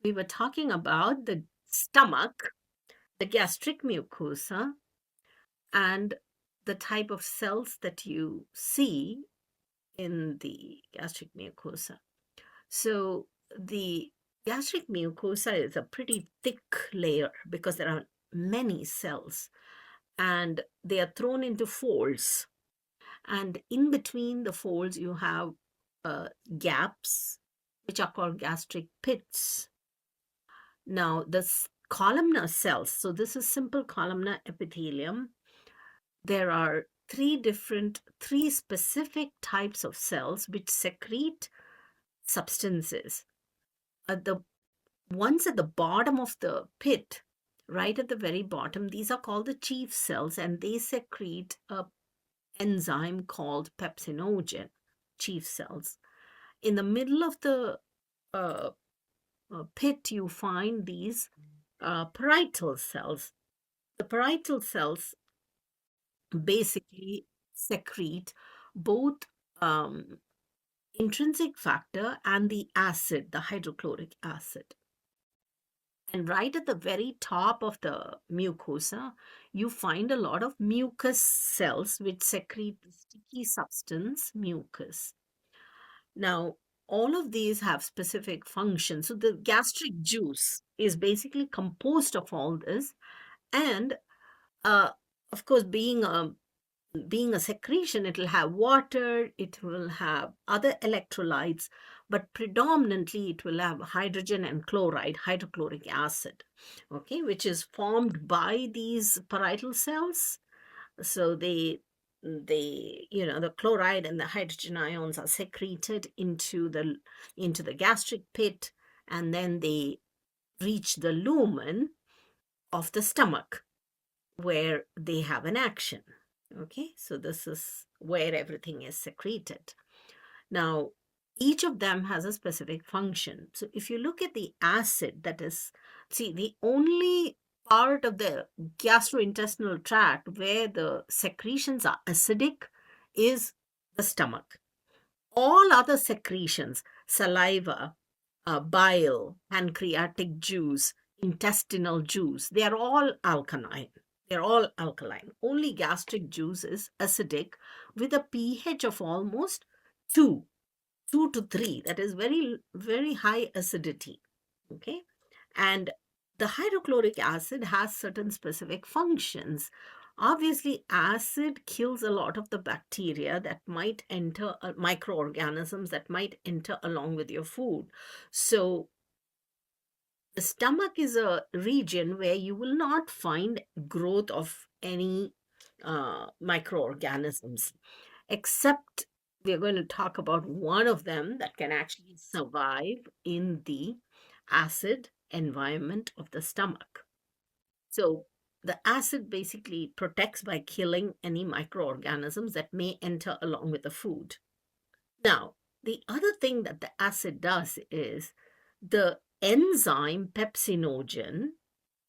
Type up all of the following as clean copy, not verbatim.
we were talking about the stomach, the gastric mucosa, and the type of cells that you see in the gastric mucosa. So the gastric mucosa is a pretty thick layer because there are many cells and they are thrown into folds. And in between the folds, you have gaps, which are called gastric pits. Now, the columnar cells, so this is simple columnar epithelium. There are three specific types of cells which secrete substances. The ones at the bottom of the pit, right at the very bottom, these are called the chief cells, and they secrete a enzyme called pepsinogen, chief cells. In the middle of the uh, pit, you find these parietal cells. The parietal cells basically secrete both um, intrinsic factor and the acid, the hydrochloric acid. And right at the very top of the mucosa, you find a lot of mucus cells which secrete the sticky substance, mucus. Now, all of these have specific functions. So the gastric juice is basically composed of all this. And uh, of course, being a secretion, it will have water, it will have other electrolytes, but predominantly it will have hydrogen and chloride, hydrochloric acid, okay, which is formed by these parietal cells. So the chloride and the hydrogen ions are secreted into the gastric pit, and then they reach the lumen of the stomach where they have an action. Okay, so this is where everything is secreted. Now, each of them has a specific function. So if you look at the acid, that is, see, the only part of the gastrointestinal tract where the secretions are acidic is the stomach. All other secretions, saliva, bile, pancreatic juice, intestinal juice, they are all alkaline. They're all alkaline. Only gastric juice is acidic with a pH of almost 2, 2 to 3. That is very, very high acidity. Okay. And the hydrochloric acid has certain specific functions. Obviously, acid kills a lot of the bacteria that might enter, microorganisms that might enter along with your food. So the stomach is a region where you will not find growth of any microorganisms, except we're going to talk about one of them that can actually survive in the acid environment of the stomach. So the acid basically protects by killing any microorganisms that may enter along with the food. Now, the other thing that the acid does is the enzyme pepsinogen,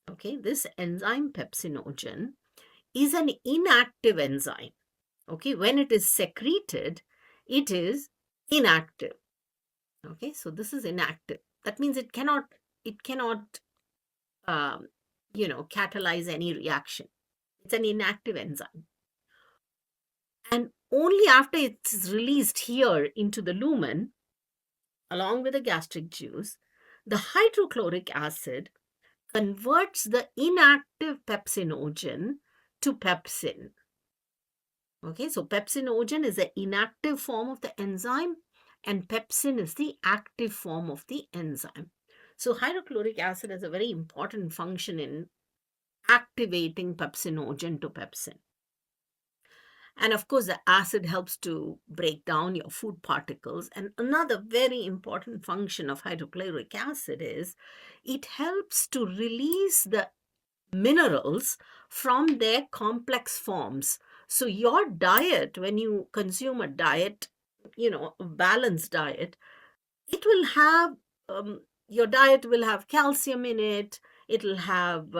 okay, this enzyme pepsinogen is an inactive enzyme. Okay, when it is secreted, it is inactive. Okay, so this is inactive. That means it cannot um, catalyze any reaction. It's an inactive enzyme. And only after it's released here into the lumen, along with the gastric juice, the hydrochloric acid converts the inactive pepsinogen to pepsin. Okay, so pepsinogen is the inactive form of the enzyme, and pepsin is the active form of the enzyme. So hydrochloric acid has a very important function in activating pepsinogen to pepsin. And of course, the acid helps to break down your food particles. And another very important function of hydrochloric acid is it helps to release the minerals from their complex forms. So your diet, when you consume a diet, a balanced diet, it will have, your diet will have calcium in it, it will have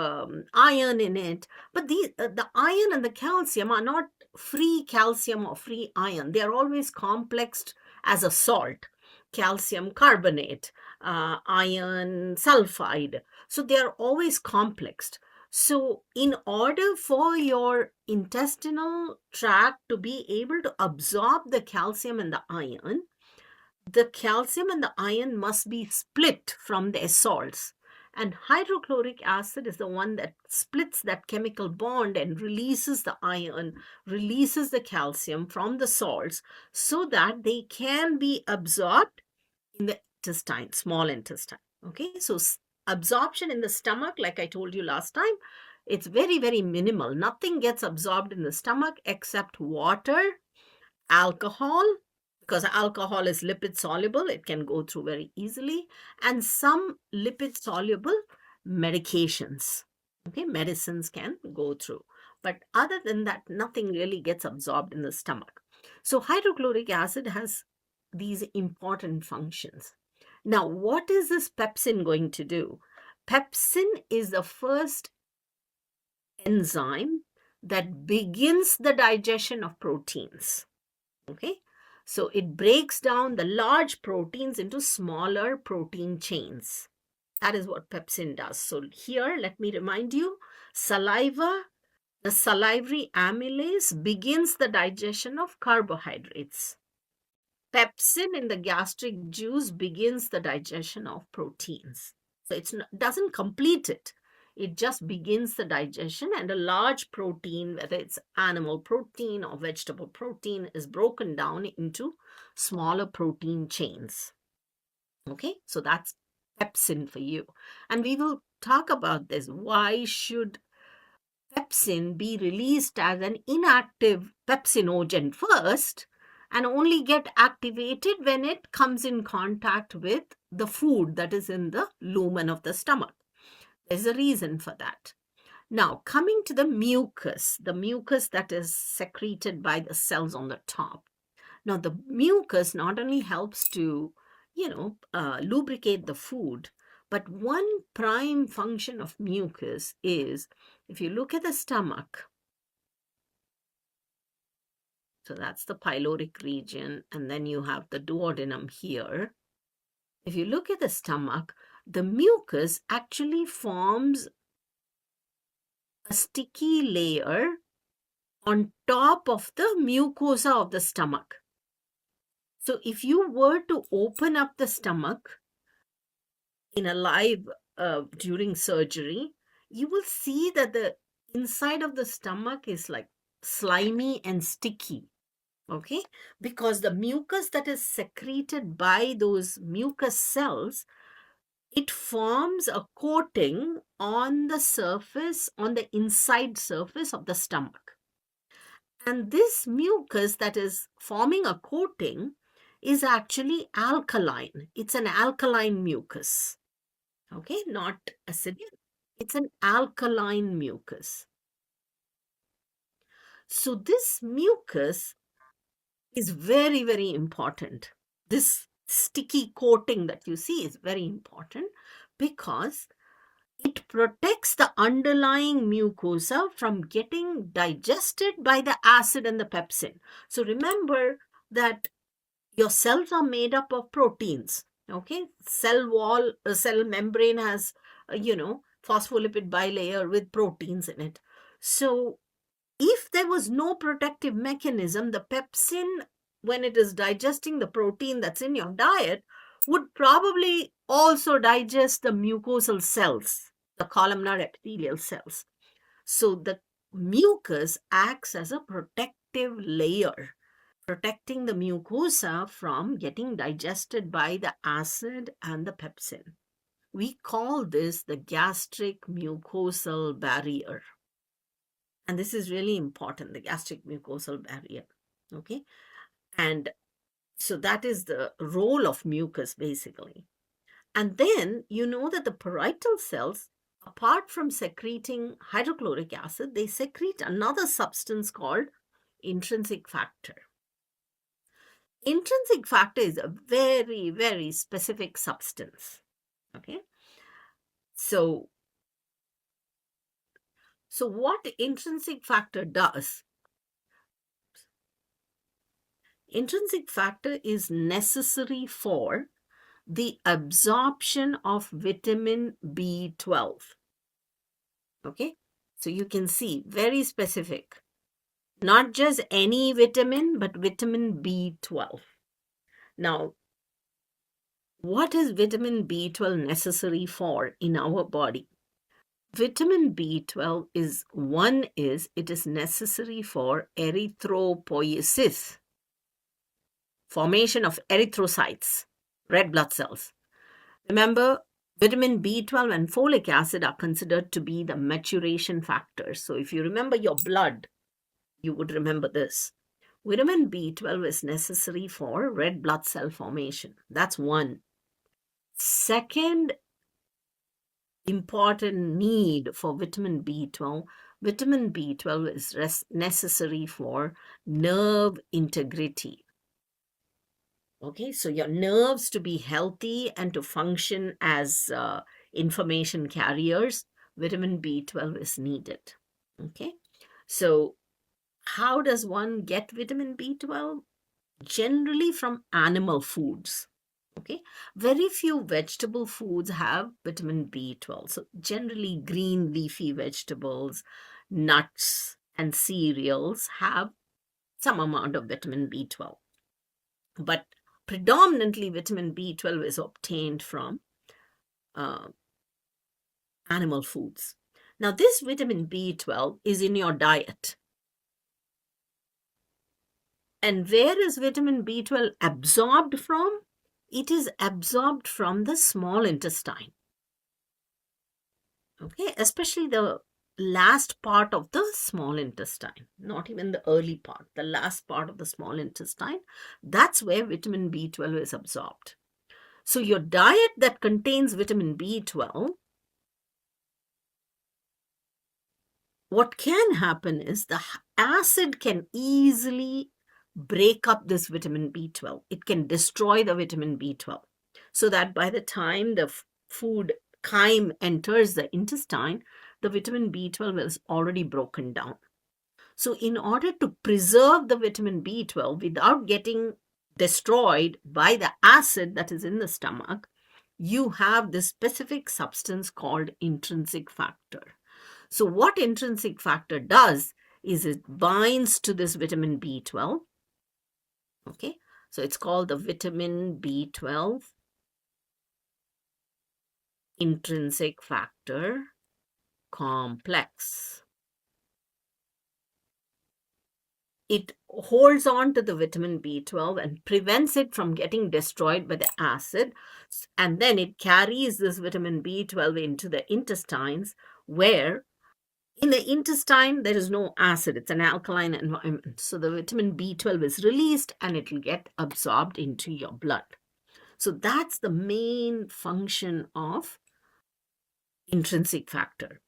iron in it, but the iron and the calcium are not free calcium or free iron. They are always complexed as a salt, calcium carbonate, iron sulfide. So they are always complexed. So, in order for your intestinal tract to be able to absorb the calcium and the calcium and the iron must be split from their salts. And hydrochloric acid is the one that splits that chemical bond and releases the iron, releases the calcium from the salts so that they can be absorbed in the intestine, small intestine. Okay, so absorption in the stomach, like I told you last time, it's very, very minimal. Nothing gets absorbed in the stomach except water, alcohol, because alcohol is lipid soluble, it can go through very easily, and some lipid soluble medications. Okay, medicines can go through. But other than that, nothing really gets absorbed in the stomach. So, hydrochloric acid has these important functions. Now, what is this pepsin going to do? Pepsin is the first enzyme that begins the digestion of proteins. Okay, so it breaks down the large proteins into smaller protein chains. That is what pepsin does. So, here, let me remind you, saliva, the salivary amylase begins the digestion of carbohydrates. Pepsin in the gastric juice begins the digestion of proteins. So it doesn't complete it. It just begins the digestion, and a large protein, whether it's animal protein or vegetable protein, is broken down into smaller protein chains. Okay, so that's pepsin for you. And we will talk about this. Why should pepsin be released as an inactive pepsinogen first and only get activated when it comes in contact with the food that is in the lumen of the stomach? There's a reason for that. Now, coming to the mucus that is secreted by the cells on the top. Now, the mucus not only helps to, lubricate the food, but one prime function of mucus is, if you look at the stomach, so that's the pyloric region, and then you have the duodenum here. If you look at the stomach, the mucus actually forms a sticky layer on top of the mucosa of the stomach. So if you were to open up the stomach in a live during surgery, you will see that the inside of the stomach is like slimy and sticky. Okay, because the mucus that is secreted by those mucus cells, it forms a coating on the surface, on the inside surface of the stomach. And this mucus that is forming a coating is actually alkaline. It's an alkaline mucus. Okay, not acidic. It's an alkaline mucus. So this mucus is very, very important. This sticky coating that you see is very important because it protects the underlying mucosa from getting digested by the acid and the pepsin. So remember that your cells are made up of proteins. Okay, cell wall, cell membrane has, phospholipid bilayer with proteins in it. So if there was no protective mechanism, the pepsin, when it is digesting the protein that's in your diet, would probably also digest the mucosal cells, the columnar epithelial cells. So the mucus acts as a protective layer, protecting the mucosa from getting digested by the acid and the pepsin. We call this the gastric mucosal barrier. And this is really important, the gastric mucosal barrier. Okay. And so that is the role of mucus basically. And then you know that the parietal cells, apart from secreting hydrochloric acid, they secrete another substance called intrinsic factor. Intrinsic factor is a very, very specific substance. Okay. So what intrinsic factor does? Intrinsic factor is necessary for the absorption of vitamin B12. Okay, so you can see very specific, not just any vitamin, but vitamin B12. Now, what is vitamin B12 necessary for in our body? Vitamin B12 it is necessary for erythropoiesis, formation of erythrocytes, red blood cells. Remember, vitamin B12 and folic acid are considered to be the maturation factors. So if you remember your blood, you would remember this. Vitamin B12 is necessary for red blood cell formation. That's one. Second important need for vitamin B12 is necessary for nerve integrity. Okay, so your nerves to be healthy and to function as information carriers, vitamin B12 is needed. Okay, so how does one get vitamin B12? Generally from animal foods. Okay, very few vegetable foods have vitamin B12. So generally green leafy vegetables, nuts and cereals have some amount of vitamin B12. But predominantly vitamin B12 is obtained from animal foods. Now this vitamin B12 is in your diet. And where is vitamin B12 absorbed from? It is absorbed from the small intestine. Okay, especially the last part of the small intestine, not even the early part, the last part of the small intestine. That's where vitamin B12 is absorbed. So your diet that contains vitamin B12, what can happen is the acid can easily break up this vitamin B12. It can destroy the vitamin B12 so that by the time the food chyme enters the intestine, the vitamin B12 is already broken down. So in order to preserve the vitamin B12 without getting destroyed by the acid that is in the stomach, you have this specific substance called intrinsic factor. So what intrinsic factor does is it binds to this vitamin B12. Okay, so it's called the vitamin B12 intrinsic factor complex. It holds on to the vitamin B12 and prevents it from getting destroyed by the acid. And then it carries this vitamin B12 into the intestines, where in the intestine there is no acid. It's an alkaline environment. So the vitamin B12 is released and it will get absorbed into your blood. So that's the main function of intrinsic factor.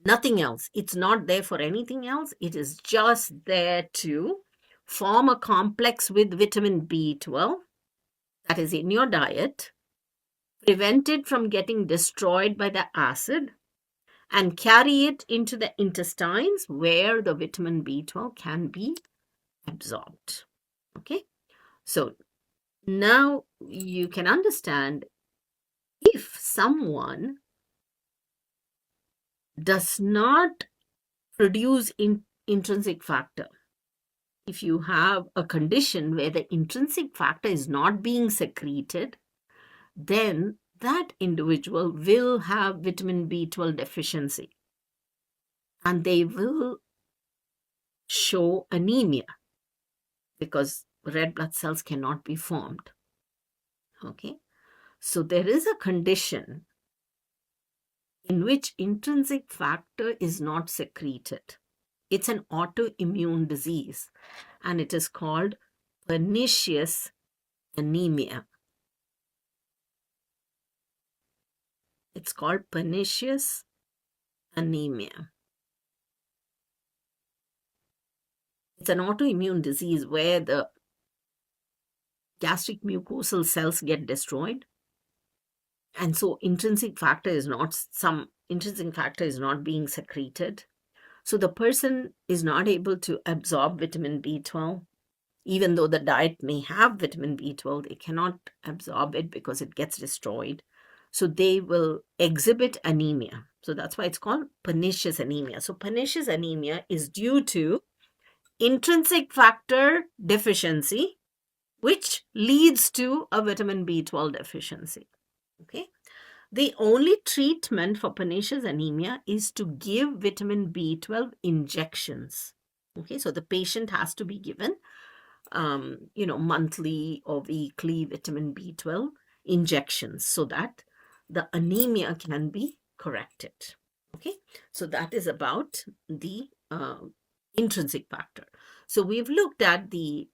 Nothing else. It's not there for anything else. It is just there to form a complex with vitamin B12 that is in your diet, prevent it from getting destroyed by the acid, and carry it into the intestines where the vitamin B12 can be absorbed. Okay, so now you can understand, if someone does not produce intrinsic factor, if you have a condition where the intrinsic factor is not being secreted, then that individual will have vitamin B12 deficiency and they will show anemia because red blood cells cannot be formed. Okay, so there is a condition in which intrinsic factor is not secreted. It's an autoimmune disease and it is called pernicious anemia. It's called pernicious anemia. It's an autoimmune disease where the gastric mucosal cells get destroyed. And so intrinsic factor is not being secreted. So the person is not able to absorb vitamin B12. Even though the diet may have vitamin B12, they cannot absorb it because it gets destroyed. So they will exhibit anemia. So that's why it's called pernicious anemia. So pernicious anemia is due to intrinsic factor deficiency, which leads to a vitamin B12 deficiency. Okay. The only treatment for pernicious anemia is to give vitamin B12 injections. Okay, so the patient has to be given, monthly or weekly vitamin B12 injections so that the anemia can be corrected. Okay, so that is about the intrinsic factor. So we've looked at the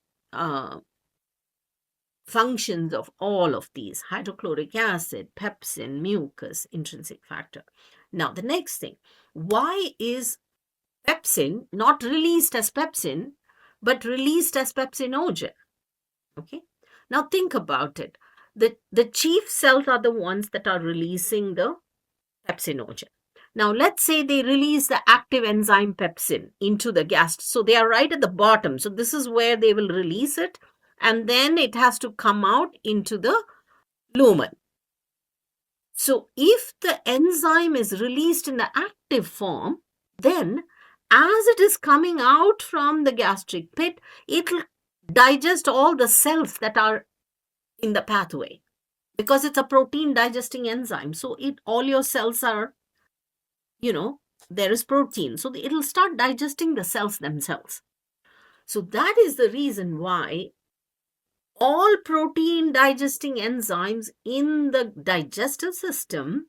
functions of all of these: hydrochloric acid, pepsin, mucus, intrinsic factor. Now, the next thing, why is pepsin not released as pepsin but released as pepsinogen? Okay. Now, think about it. The chief cells are the ones that are releasing the pepsinogen. Now, let's say they release the active enzyme pepsin into the gas. So they are right at the bottom. So this is where they will release it. And then it has to come out into the lumen. So if the enzyme is released in the active form, then as it is coming out from the gastric pit, it will digest all the cells that are in the pathway, because it's a protein digesting enzyme. So all your cells are, there is protein. So it'll start digesting the cells themselves. So that is the reason why all protein digesting enzymes in the digestive system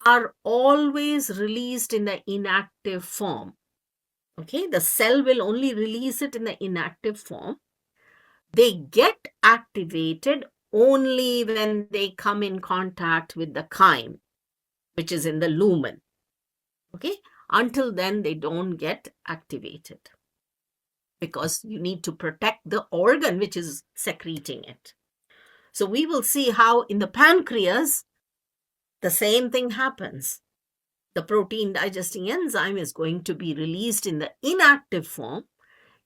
are always released in the inactive form. Okay, the cell will only release it in the inactive form. They get activated only when they come in contact with the chyme, which is in the lumen. Okay, until then they don't get activated because you need to protect the organ which is secreting it. So we will see how in the pancreas the same thing happens. The protein digesting enzyme is going to be released in the inactive form.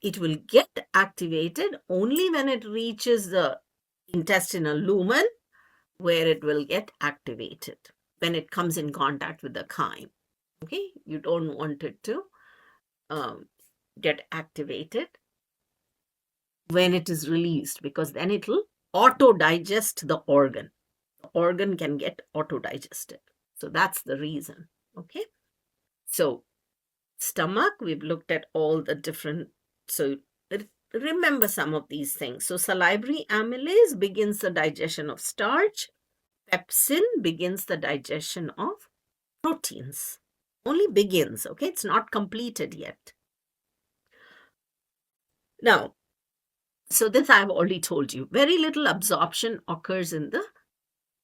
It will get activated only when it reaches the intestinal lumen, where it will get activated when it comes in contact with the chyme. Okay, you don't want it to get activated when it is released, because then it will auto digest the organ. The organ can get auto digested. So that's the reason. Okay, so stomach, we've looked at all the different, so remember some of these things. So salivary amylase begins the digestion of starch. Pepsin begins the digestion of proteins. Only begins, okay? It's not completed yet. Now, so this I've already told you. Very little absorption occurs in the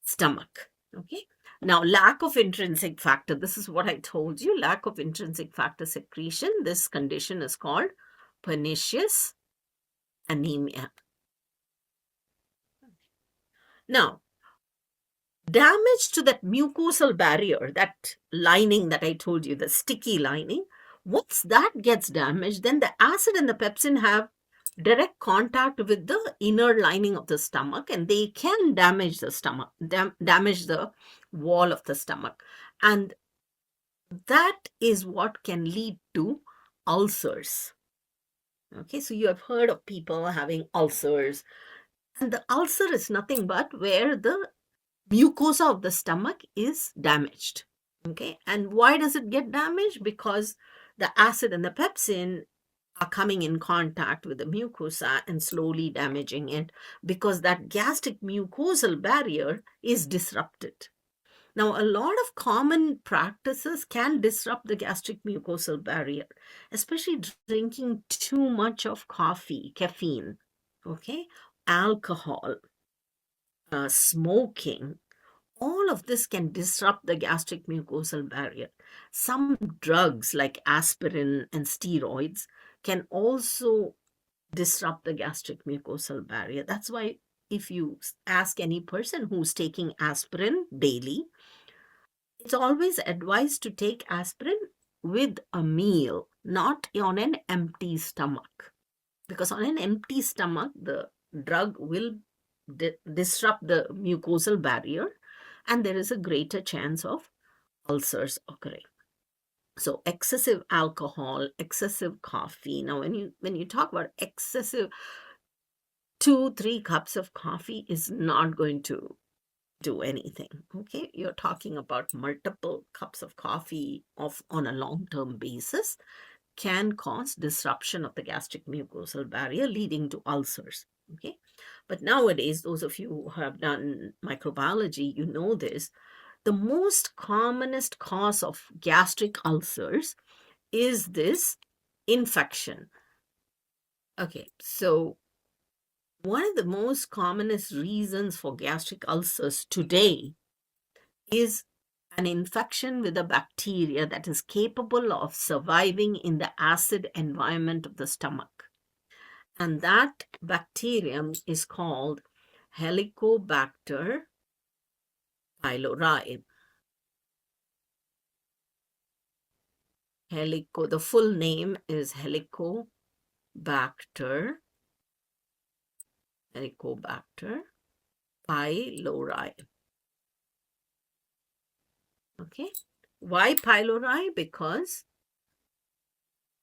stomach, okay? Now, lack of intrinsic factor. This is what I told you. Lack of intrinsic factor secretion. This condition is called pernicious anemia. Now, damage to that mucosal barrier, that lining that I told you, the sticky lining, once that gets damaged, then the acid and the pepsin have direct contact with the inner lining of the stomach, and they can damage the stomach, damage the wall of the stomach. And that is what can lead to ulcers. Okay, so you have heard of people having ulcers, and the ulcer is nothing but where the mucosa of the stomach is damaged. Okay, and why does it get damaged? Because the acid and the pepsin are coming in contact with the mucosa and slowly damaging it, because that gastric mucosal barrier is disrupted. Now, a lot of common practices can disrupt the gastric mucosal barrier, especially drinking too much of coffee, caffeine, okay, alcohol, smoking. All of this can disrupt the gastric mucosal barrier. Some drugs like aspirin and steroids can also disrupt the gastric mucosal barrier. That's why if you ask any person who's taking aspirin daily, it's always advised to take aspirin with a meal, not on an empty stomach. because on an empty stomach, the drug will disrupt the mucosal barrier, and there is a greater chance of ulcers occurring. So excessive alcohol, excessive coffee. Now, when you talk about excessive, 2-3 cups of coffee is not going to do anything. Okay, you're talking about multiple cups of coffee of on a long-term basis can cause disruption of the gastric mucosal barrier, leading to ulcers. Okay, but nowadays, those of you who have done microbiology, you know this. The most commonest cause of gastric ulcers is this infection. Okay, so one of the most commonest reasons for gastric ulcers today is an infection with a bacteria that is capable of surviving in the acid environment of the stomach. And that bacterium is called Helicobacter pylori. The full name is Helicobacter pylori. Okay. Why pylori? Because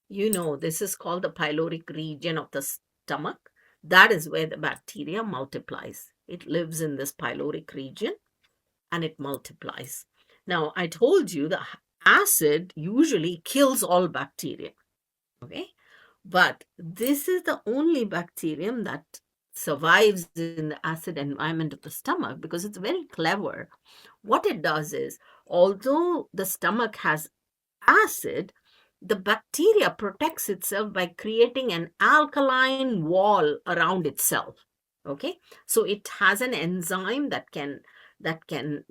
this is called the pyloric region of the stomach. That is where the bacteria multiplies. It lives in this pyloric region and it multiplies. Now, I told you the acid usually kills all bacteria. Okay. But this is the only bacterium that survives in the acid environment of the stomach because it's very clever. What it does is, although the stomach has acid, the bacteria protects itself by creating an alkaline wall around itself. Okay, so it has an enzyme that can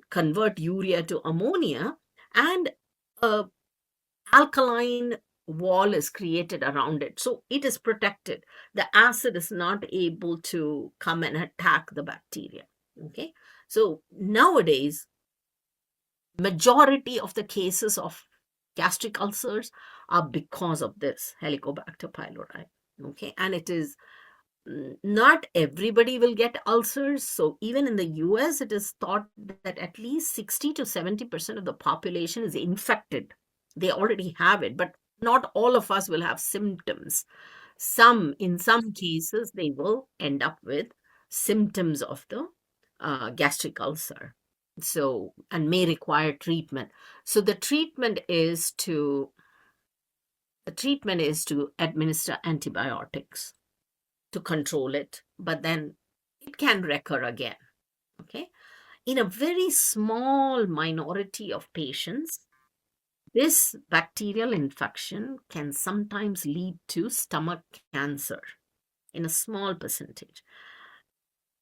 convert urea to ammonia, and a alkaline wall is created around it, so it is protected. The acid is not able to come and attack the bacteria. Okay, so nowadays majority of the cases of gastric ulcers are because of this Helicobacter pylori. Okay, and it is not everybody will get ulcers. So even in the US, it is thought that at least 60 to 70% of the population is infected. They already have it, but not all of us will have symptoms. In some cases, they will end up with symptoms of the gastric ulcer. So, and may require treatment. So the treatment is to administer antibiotics to control it, but then it can recur again. Okay. In a very small minority of patients, this bacterial infection can sometimes lead to stomach cancer in a small percentage.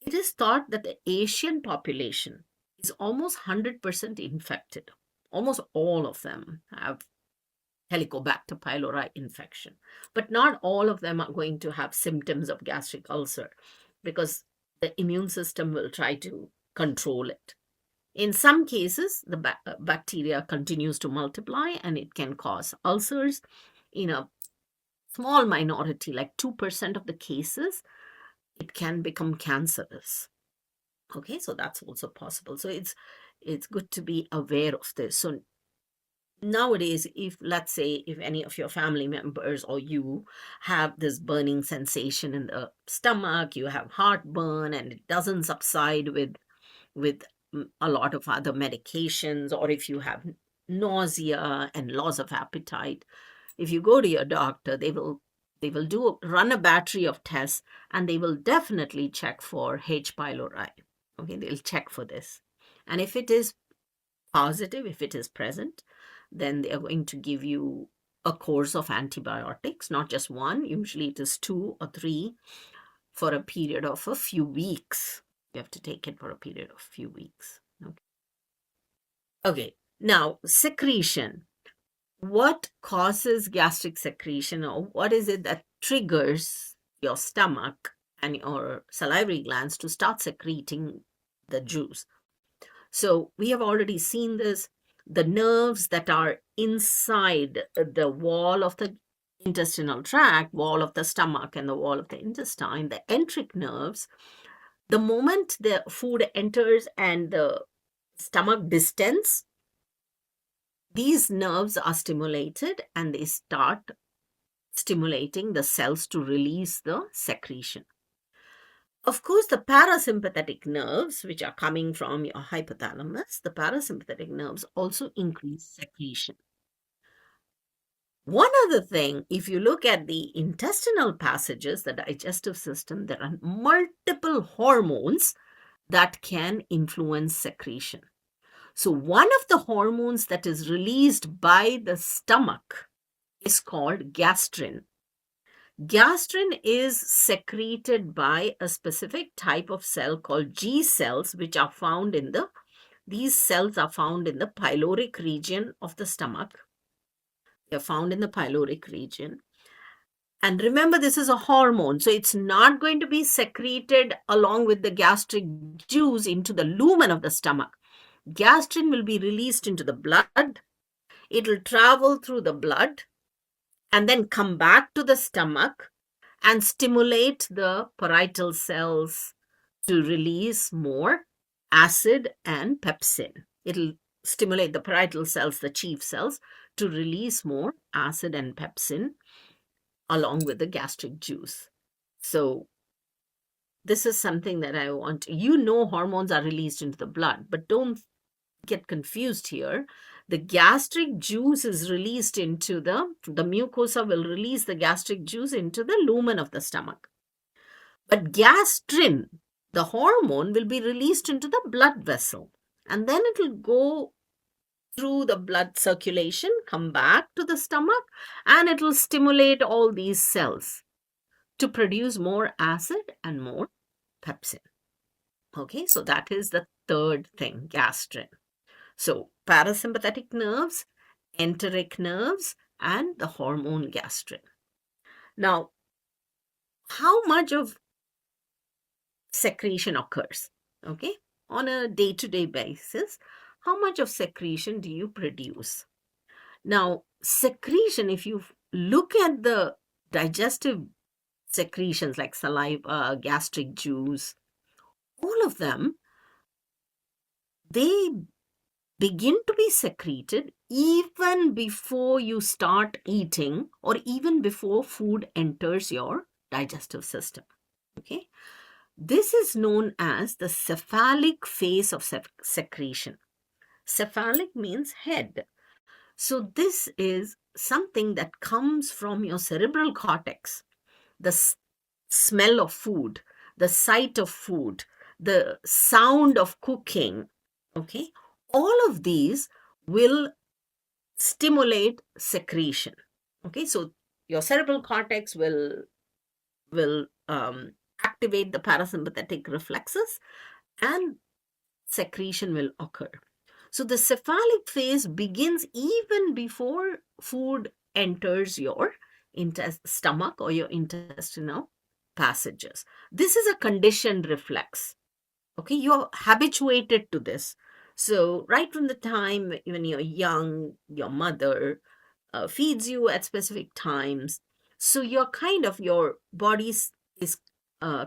It is thought that the Asian population is almost 100% infected. Almost all of them have Helicobacter pylori infection. But not all of them are going to have symptoms of gastric ulcer because the immune system will try to control it. In some cases, the bacteria continues to multiply and it can cause ulcers. In a small minority, like 2% of the cases, it can become cancerous. Okay, so that's also possible. So it's good to be aware of this. So nowadays, if let's say if any of your family members or you have this burning sensation in the stomach, you have heartburn and it doesn't subside with a lot of other medications, or if you have nausea and loss of appetite, if you go to your doctor, they will run a battery of tests, and they will definitely check for H pylori. Okay, they'll check for this, and if it is positive, if it is present, then they are going to give you a course of antibiotics, not just one. Usually it is 2 or 3 for a period of a few weeks. You have to take it for a period of a few weeks. Okay. Okay. Now, secretion. What causes gastric secretion, or what is it that triggers your stomach and your salivary glands to start secreting the juice? So we have already seen this. The nerves that are inside the wall of the intestinal tract, wall of the stomach and the wall of the intestine, the enteric nerves, the moment the food enters and the stomach distends, these nerves are stimulated and they start stimulating the cells to release the secretion. Of course, the parasympathetic nerves, which are coming from your hypothalamus, the parasympathetic nerves also increase secretion. One other thing, if you look at the intestinal passages, the digestive system, there are multiple hormones that can influence secretion. So, one of the hormones that is released by the stomach is called gastrin. Gastrin is secreted by a specific type of cell called G cells, which are found in these cells are found in the pyloric region of the stomach. They're found in the pyloric region. And remember, this is a hormone, so it's not going to be secreted along with the gastric juice into the lumen of the stomach. Gastrin will be released into the blood. It will travel through the blood and then come back to the stomach and stimulate the parietal cells to release more acid and pepsin. It'll stimulate the parietal cells, the chief cells, to release more acid and pepsin along with the gastric juice. So this is something that I want. Hormones are released into the blood, but don't get confused here. The gastric juice is released into the mucosa will release the gastric juice into the lumen of the stomach. But gastrin, the hormone, will be released into the blood vessel, and then it will go through the blood circulation, come back to the stomach, and it will stimulate all these cells to produce more acid and more pepsin. Okay, so that is the third thing, gastrin. So parasympathetic nerves, enteric nerves, and the hormone gastrin. Now, how much of secretion occurs? Okay, on a day-to-day basis, how much of secretion do you produce? Now, secretion, if you look at the digestive secretions like saliva, gastric juice, all of them, they begin to be secreted even before you start eating or even before food enters your digestive system. Okay, this is known as the cephalic phase of secretion. Cephalic means head. So this is something that comes from your cerebral cortex. The smell of food, the sight of food, the sound of cooking, okay, all of these will stimulate secretion. Okay, so your cerebral cortex will activate the parasympathetic reflexes and secretion will occur. So the cephalic phase begins even before food enters your stomach or your intestinal passages. This is a conditioned reflex. Okay, you're habituated to this. So right from the time when you're young, your mother feeds you at specific times. So your body is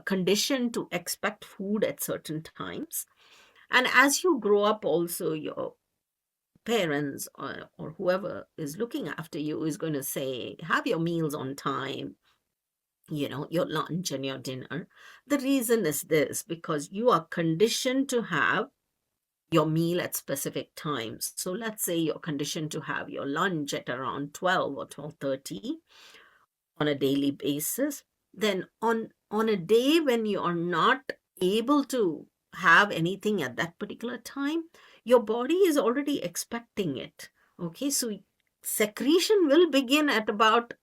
conditioned to expect food at certain times. And as you grow up, also your parents or whoever is looking after you is going to say, have your meals on time, your lunch and your dinner. The reason is this, because you are conditioned to have your meal at specific times. So let's say you're conditioned to have your lunch at around 12 or 12:30 on a daily basis. Then on a day when you are not able to have anything at that particular time, your body is already expecting it. Okay, so secretion will begin at about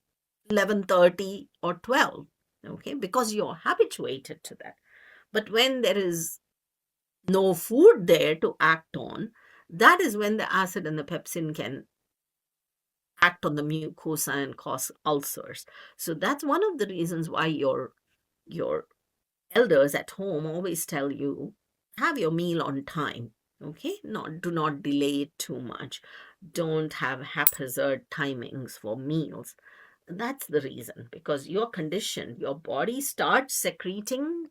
11:30 or 12. Okay, because you're habituated to that. But when there is no food there to act on, that is when the acid and the pepsin can act on the mucosa and cause ulcers. So that's one of the reasons why your elders at home always tell you, have your meal on time. Okay, do not delay it too much. Don't have haphazard timings for meals. That's the reason, because you're conditioned. Your body starts secreting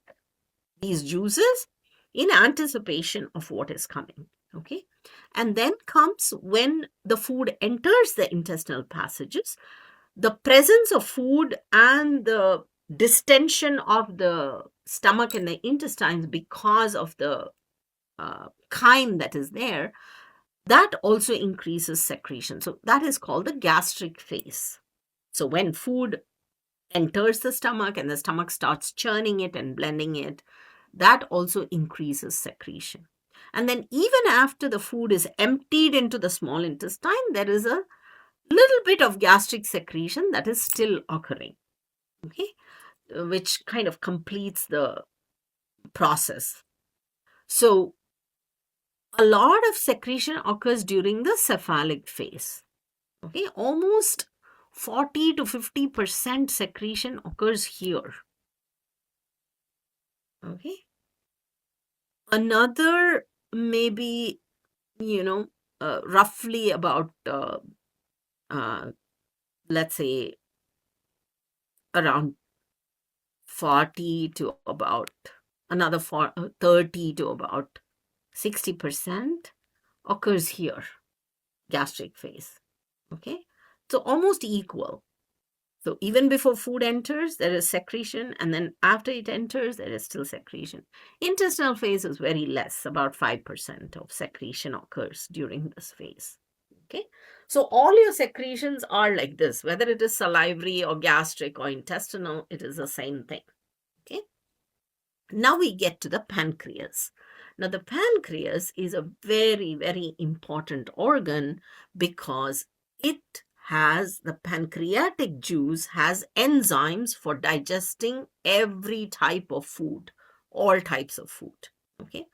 these juices in anticipation of what is coming. Okay. And then comes when the food enters the intestinal passages, the presence of food and the distension of the stomach and the intestines because of the chyme that is there, that also increases secretion. So that is called the gastric phase. So when food enters the stomach and the stomach starts churning it and blending it, that also increases secretion. And then even after the food is emptied into the small intestine, there is a little bit of gastric secretion that is still occurring, okay, which kind of completes the process. So a lot of secretion occurs during the cephalic phase. Okay, almost 40 to 50% secretion occurs here. Okay, another maybe, roughly about uh, let's say around 40 to about another 30 to about 60% occurs here, gastric phase. Okay, so almost equal. So even before food enters, there is secretion, and then after it enters, there is still secretion. Intestinal phase is very less, about 5% of secretion occurs during this phase. Okay, so all your secretions are like this, whether it is salivary or gastric or intestinal, it is the same thing. Okay, now we get to the pancreas. Now, the pancreas is a very, very important organ because it has the pancreatic juice, has enzymes for digesting every type of food, all types of food. Okay.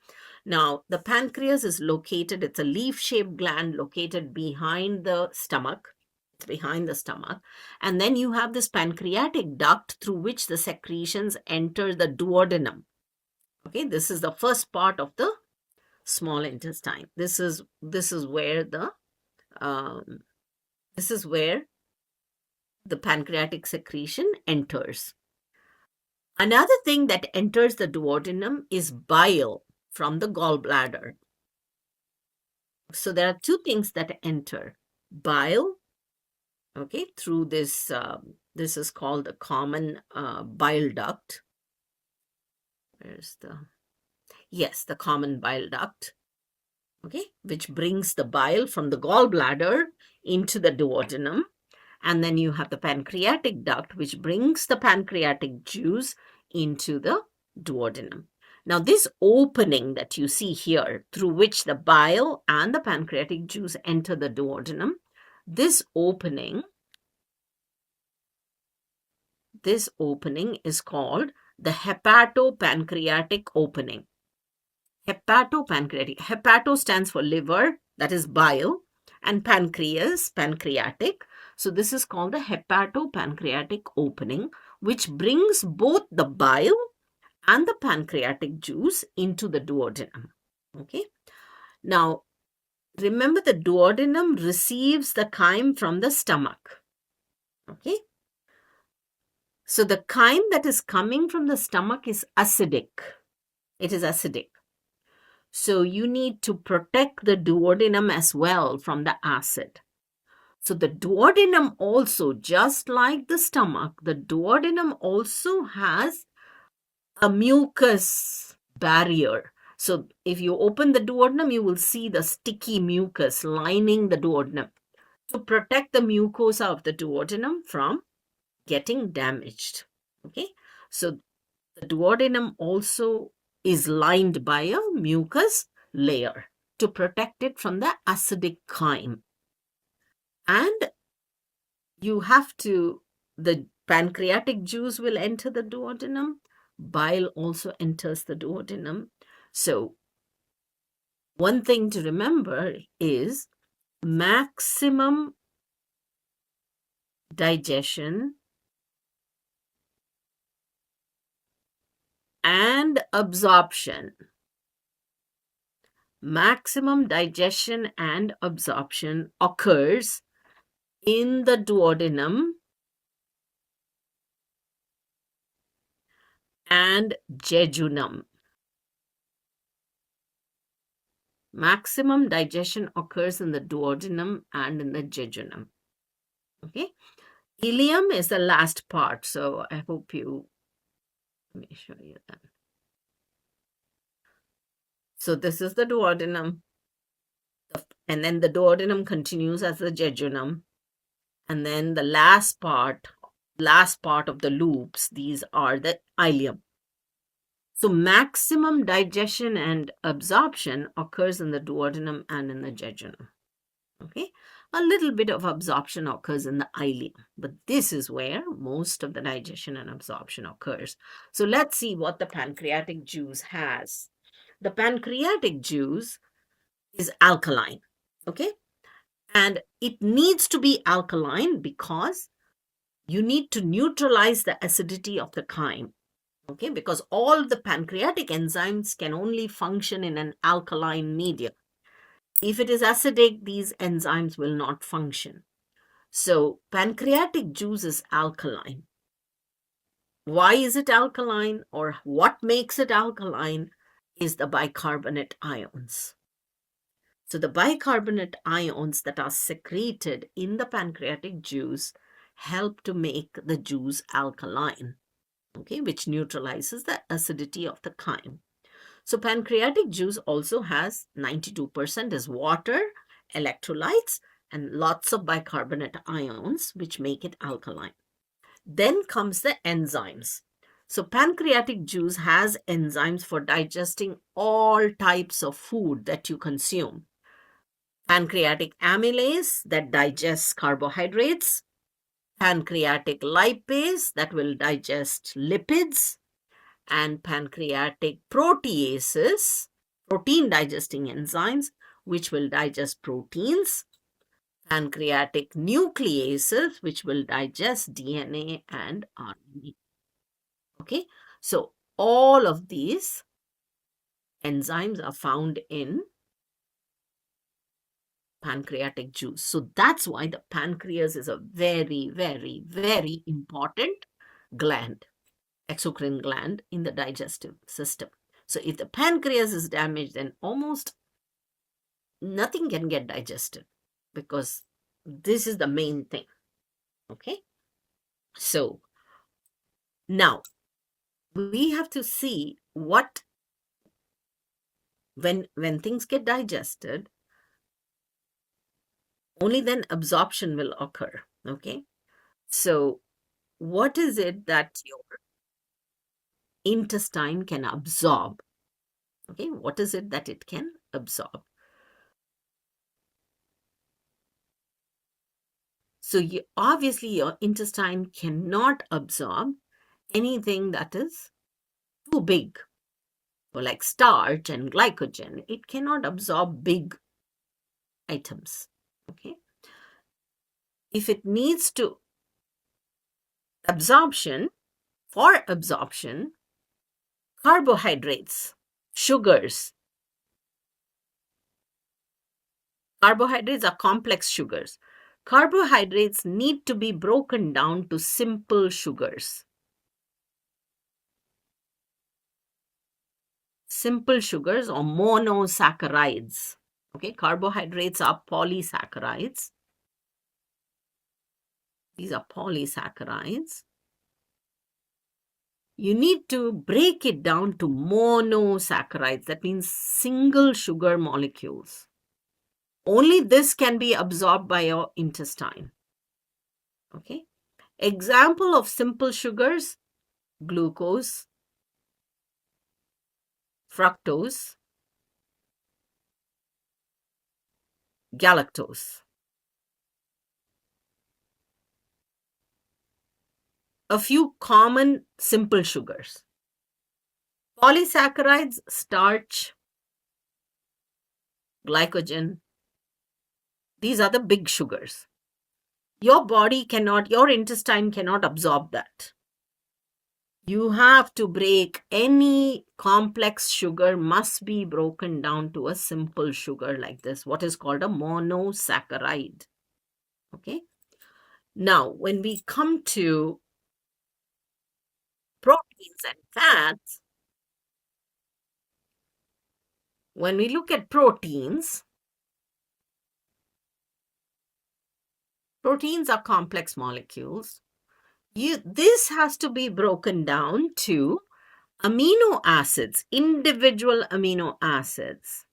Now, the pancreas is located, it's a leaf shaped gland located behind the stomach. It's behind the stomach. And then you have this pancreatic duct through which the secretions enter the duodenum. Okay, this is the first part of the small intestine. This is where the um, this is where the pancreatic secretion enters. Another thing that enters the duodenum is bile from the gallbladder. So there are two things that enter: bile, okay, through this. This is called the common bile duct. Where's the the common bile duct, okay, which brings the bile from the gallbladder into the duodenum. And then you have the pancreatic duct, which brings the pancreatic juice into the duodenum. Now, this opening that you see here, through which the bile and the pancreatic juice enter the duodenum, this opening is called the hepatopancreatic opening. Hepatopancreatic. Hepato stands for liver, that is bile, and pancreas, pancreatic. So this is called the hepatopancreatic opening, which brings both the bile and the pancreatic juice into the duodenum. Okay. Now, remember, the duodenum receives the chyme from the stomach. Okay. So the chyme that is coming from the stomach is acidic. It is acidic. So you need to protect the duodenum as well from the acid. So the duodenum also, just like the stomach, the duodenum also has a mucus barrier. So if you open the duodenum, you will see the sticky mucus lining the duodenum to protect the mucosa of the duodenum from getting damaged. Okay, so the duodenum also is lined by a mucus layer to protect it from the acidic chyme. And you have to, the pancreatic juice will enter the duodenum, bile also enters the duodenum. So one thing to remember is maximum digestion and absorption. Maximum digestion and absorption occurs in the duodenum and jejunum. Maximum digestion occurs in the duodenum and in the jejunum. Okay. Ileum is the last part. So I hope you, let me show you that. So this is the duodenum. And then the duodenum continues as the jejunum. And then the last part of the loops, these are the ileum. So maximum digestion and absorption occurs in the duodenum and in the jejunum. Okay, a little bit of absorption occurs in the ileum, but this is where most of the digestion and absorption occurs. So let's see what the pancreatic juice has. The pancreatic juice is alkaline. Okay, and it needs to be alkaline because you need to neutralize the acidity of the chyme. Okay, because all the pancreatic enzymes can only function in an alkaline medium. If it is acidic, these enzymes will not function. So pancreatic juice is alkaline. Why is it alkaline, or what makes it alkaline, is the bicarbonate ions. So the bicarbonate ions that are secreted in the pancreatic juice help to make the juice alkaline, okay, which neutralizes the acidity of the chyme. So pancreatic juice also has 92% is water, electrolytes, and lots of bicarbonate ions, which make it alkaline. Then comes the enzymes. So pancreatic juice has enzymes for digesting all types of food that you consume. Pancreatic amylase that digests carbohydrates, pancreatic lipase that will digest lipids, and pancreatic proteases, protein digesting enzymes, which will digest proteins, pancreatic nucleases, which will digest DNA and RNA. Okay, so all of these enzymes are found in pancreatic juice. So that's why the pancreas is a very, very, very important gland, exocrine gland in the digestive system. So if the pancreas is damaged, then almost nothing can get digested, because this is the main thing. Okay, so now we have to see what, when things get digested, only then absorption will occur. Okay, so what is it that your intestine can absorb? Okay, what is it that it can absorb? So obviously your intestine cannot absorb anything that is too big. So like starch and glycogen, it cannot absorb big items. Okay, if it needs to absorption, for absorption, carbohydrates, sugars. Carbohydrates are complex sugars. Carbohydrates need to be broken down to simple sugars. Simple sugars or monosaccharides. Okay, carbohydrates are polysaccharides. These are polysaccharides. You need to break it down to monosaccharides. That means single sugar molecules. Only this can be absorbed by your intestine. Okay. Example of simple sugars: glucose, fructose, galactose. A few common simple sugars: polysaccharides, starch, glycogen. These are the big sugars. Your body cannot, your intestine cannot absorb that. You have to break any complex sugar, must be broken down to a simple sugar like this, what is called a monosaccharide. Okay. Now, when we come to protein, proteins and fats, when we look at proteins, proteins are complex molecules. This has to be broken down to amino acids, individual amino acids,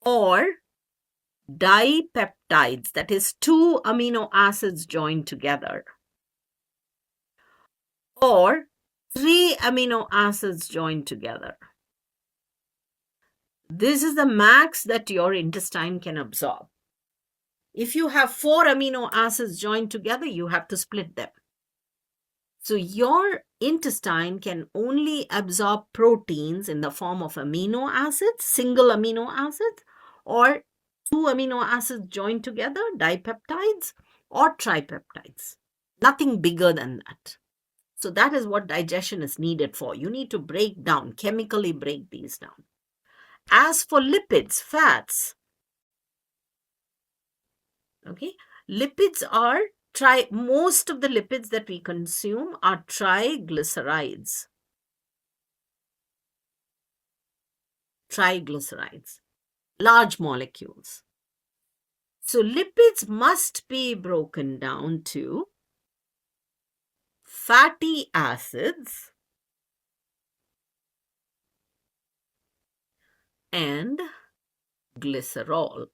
or dipeptides, that is, two amino acids joined together, or three amino acids joined together. This is the max that your intestine can absorb. If you have four amino acids joined together, you have to split them. So your intestine can only absorb proteins in the form of amino acids, single amino acids, or two amino acids joined together, dipeptides or tripeptides. Nothing bigger than that. So that is what digestion is needed for. You need to break down, chemically break these down. As for lipids, fats, okay, lipids are most of the lipids that we consume are triglycerides. Large molecules. So lipids must be broken down to fatty acids and glycerol.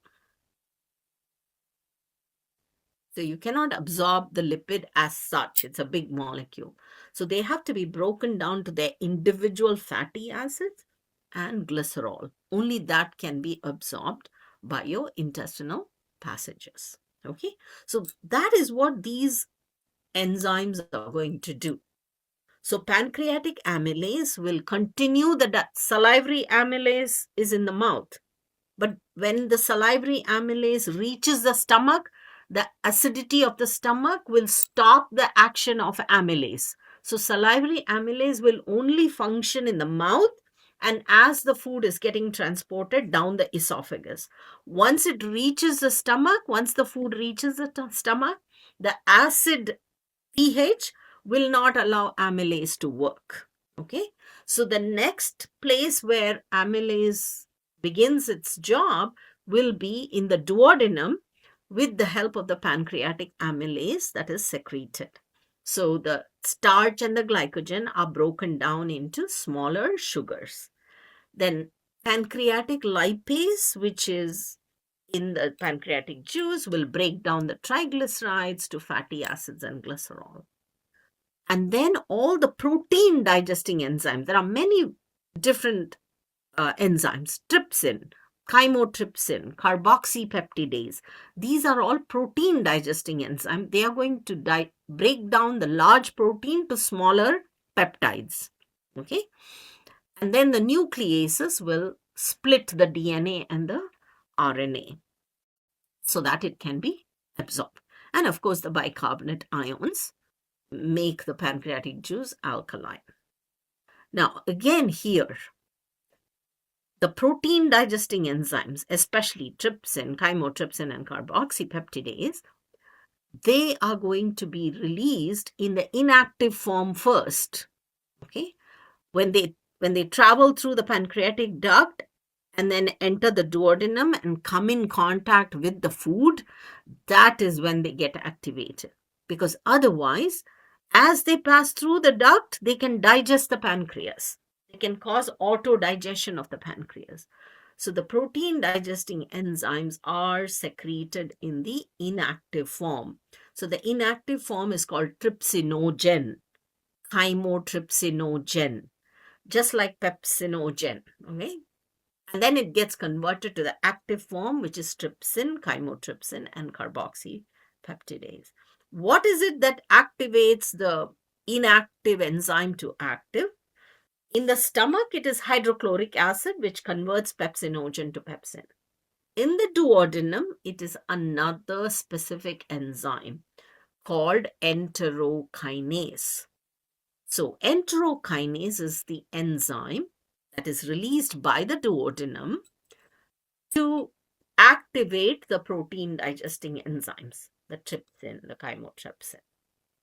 So you cannot absorb the lipid as such. It's a big molecule. So they have to be broken down to their individual fatty acids and glycerol. Only that can be absorbed by your intestinal passages. Okay. So that is what these enzymes are going to do. So pancreatic amylase will continue. The salivary amylase is in the mouth. But when the salivary amylase reaches the stomach, the acidity of the stomach will stop the action of amylase. So salivary amylase will only function in the mouth and as the food is getting transported down the esophagus. Once it reaches the stomach, once the food reaches the stomach, the acid pH will not allow amylase to work. Okay. So the next place where amylase begins its job will be in the duodenum with the help of the pancreatic amylase that is secreted. So the starch and the glycogen are broken down into smaller sugars. Then pancreatic lipase, which is in the pancreatic juice, will break down the triglycerides to fatty acids and glycerol. And then all the protein digesting enzymes, there are many different enzymes, trypsin, chymotrypsin, carboxypeptidase. These are all protein digesting enzymes. They are going to break down the large protein to smaller peptides. Okay. And then the nucleases will split the DNA and the RNA so that it can be absorbed. And of course, the bicarbonate ions make the pancreatic juice alkaline. Now, again here, the protein digesting enzymes, especially trypsin, chymotrypsin, and carboxypeptidase, they are going to be released in the inactive form first. Okay, when they travel through the pancreatic duct and then enter the duodenum and come in contact with the food, that is when they get activated. Because otherwise, as they pass through the duct, they can digest the pancreas. They can cause auto-digestion of the pancreas. So the protein digesting enzymes are secreted in the inactive form. So the inactive form is called trypsinogen, chymotrypsinogen, just like pepsinogen. Okay. And then it gets converted to the active form, which is trypsin, chymotrypsin, and carboxypeptidase. What is it that activates the inactive enzyme to active? In the stomach, it is hydrochloric acid, which converts pepsinogen to pepsin. In the duodenum, it is another specific enzyme called enterokinase. So enterokinase is the enzyme that is released by the duodenum to activate the protein digesting enzymes, the trypsin, the chymotrypsin.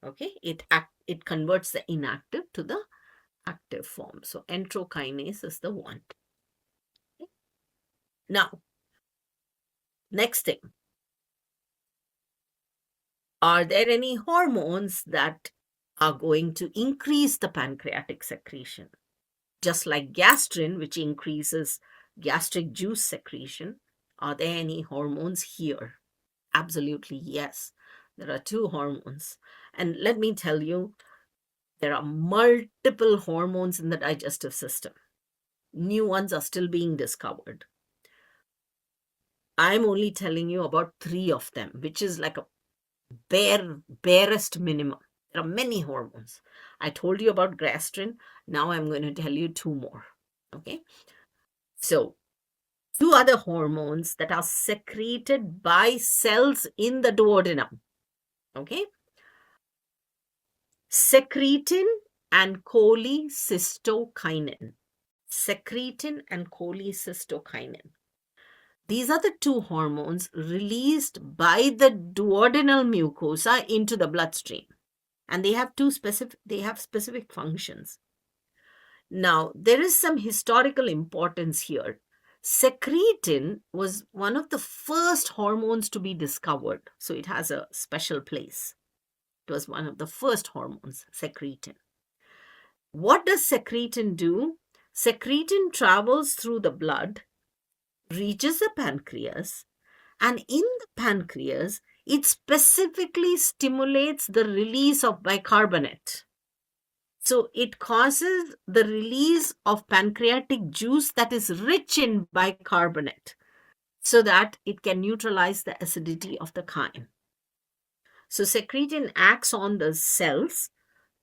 Okay, it it converts the inactive to the active form. So enterokinase is the one. Now, next thing, are there any hormones that are going to increase the pancreatic secretion? Just like gastrin, which increases gastric juice secretion, are there any hormones here? Absolutely, yes. There are two hormones. And let me tell you, there are multiple hormones in the digestive system. New ones are still being discovered. I'm only telling you about 3 of them, which is like a barest minimum. There are many hormones. I told you about gastrin. Now I'm going to tell you 2 more. Okay. So 2 other hormones that are secreted by cells in the duodenum. Okay. Secretin and cholecystokinin. Secretin and cholecystokinin. These are the 2 hormones released by the duodenal mucosa into the bloodstream. And they have specific functions. Now, there is some historical importance here. Secretin was one of the first hormones to be discovered, so it has a special place. It was one of the first hormones, secretin. What does secretin do? Secretin travels through the blood, reaches the pancreas, and in the pancreas, it specifically stimulates the release of bicarbonate. So it causes the release of pancreatic juice that is rich in bicarbonate so that it can neutralize the acidity of the chyme. So secretin acts on the cells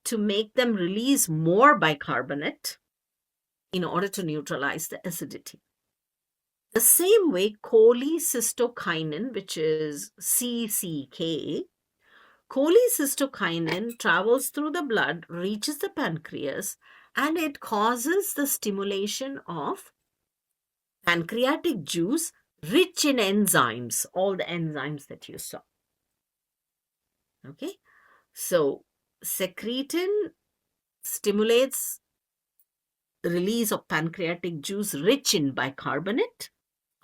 to make them release more bicarbonate in order to neutralize the acidity. The same way, cholecystokinin, which is CCK, cholecystokinin travels through the blood, reaches the pancreas, and it causes the stimulation of pancreatic juice rich in enzymes, all the enzymes that you saw. Okay, so secretin stimulates the release of pancreatic juice rich in bicarbonate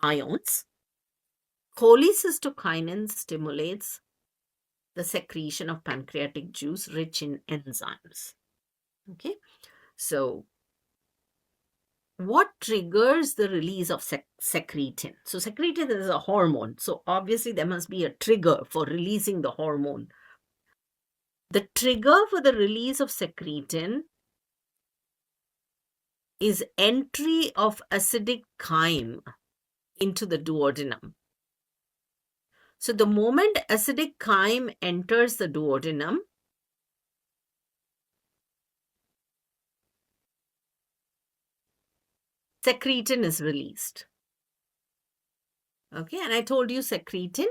ions. Cholecystokinin stimulates the secretion of pancreatic juice rich in enzymes. Okay, so what triggers the release of secretin? So secretin is a hormone, so obviously there must be a trigger for releasing the hormone. The trigger for the release of secretin is entry of acidic chyme into the duodenum. So the moment acidic chyme enters the duodenum, secretin is released. Okay, and I told you secretin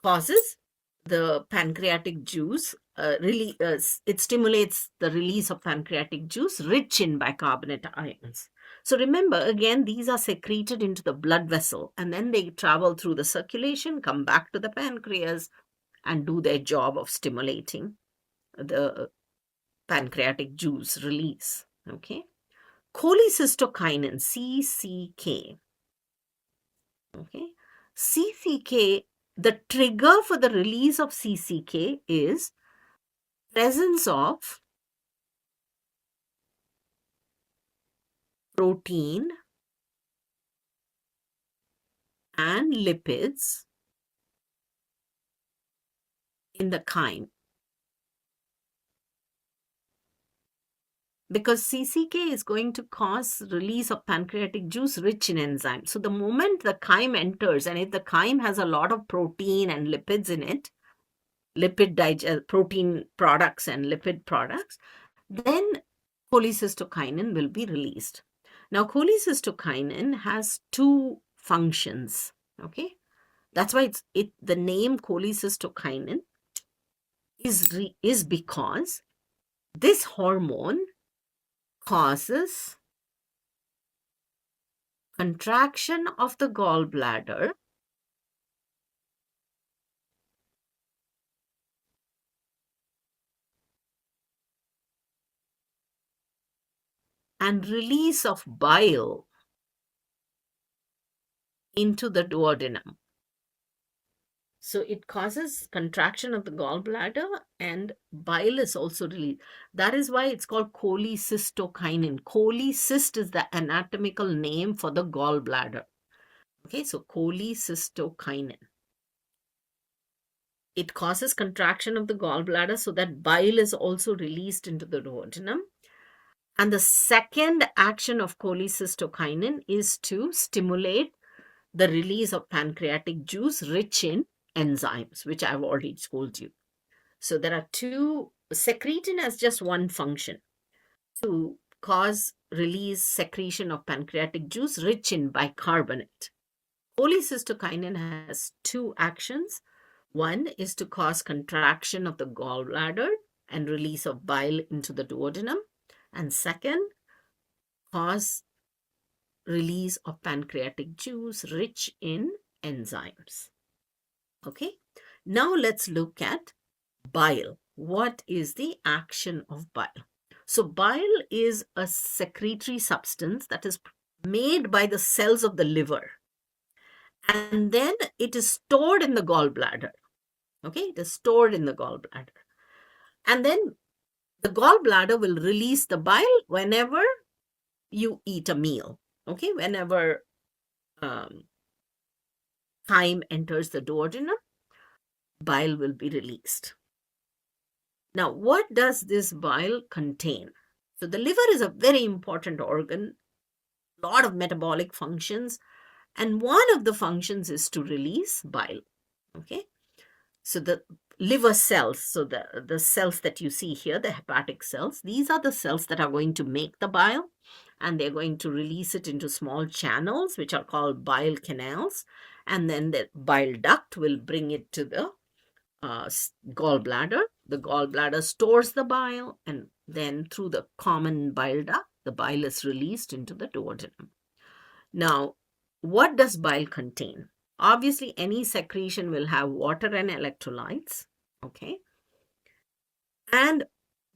causes the pancreatic juice, it stimulates the release of pancreatic juice rich in bicarbonate ions. So remember, again, these are secreted into the blood vessel and then they travel through the circulation, come back to the pancreas and do their job of stimulating the pancreatic juice release. Okay. Cholecystokinin, CCK. Okay. CCK, the trigger for the release of CCK is presence of protein and lipids in the chyme. Because CCK is going to cause release of pancreatic juice rich in enzymes. So the moment the chyme enters, and if the chyme has a lot of protein and lipids in it, protein products and lipid products, then cholecystokinin will be released. Now, cholecystokinin has 2 functions. Okay, that's why the name cholecystokinin is because this hormone causes contraction of the gallbladder and release of bile into the duodenum. So it causes contraction of the gallbladder, and bile is also released. That is why it's called cholecystokinin. Cholecyst is the anatomical name for the gallbladder. Okay, so cholecystokinin. It causes contraction of the gallbladder so that bile is also released into the duodenum. And the second action of cholecystokinin is to stimulate the release of pancreatic juice rich in enzymes, which I've already told you. So there are two. Secretin has just one function, to cause release secretion of pancreatic juice rich in bicarbonate. Cholecystokinin has two actions. One is to cause contraction of the gallbladder and release of bile into the duodenum. And second, cause release of pancreatic juice rich in enzymes. Okay, now let's look at bile. What is the action of bile? So bile is a secretory substance that is made by the cells of the liver, and then it is stored in the gallbladder. Okay, it is stored in the gallbladder, and then the gallbladder will release the bile whenever you eat a meal. Okay, whenever chyme enters the duodenum, bile will be released. Now, what does this bile contain? So the liver is a very important organ, a lot of metabolic functions, and one of the functions is to release bile. Okay, so the liver cells, so the cells that you see here, the hepatic cells, these are the cells that are going to make the bile, and they're going to release it into small channels, which are called bile canals, and then the bile duct will bring it to the gallbladder. The gallbladder stores the bile, and then through the common bile duct, the bile is released into the duodenum. Now, what does bile contain? Obviously, any secretion will have water and electrolytes. Okay. And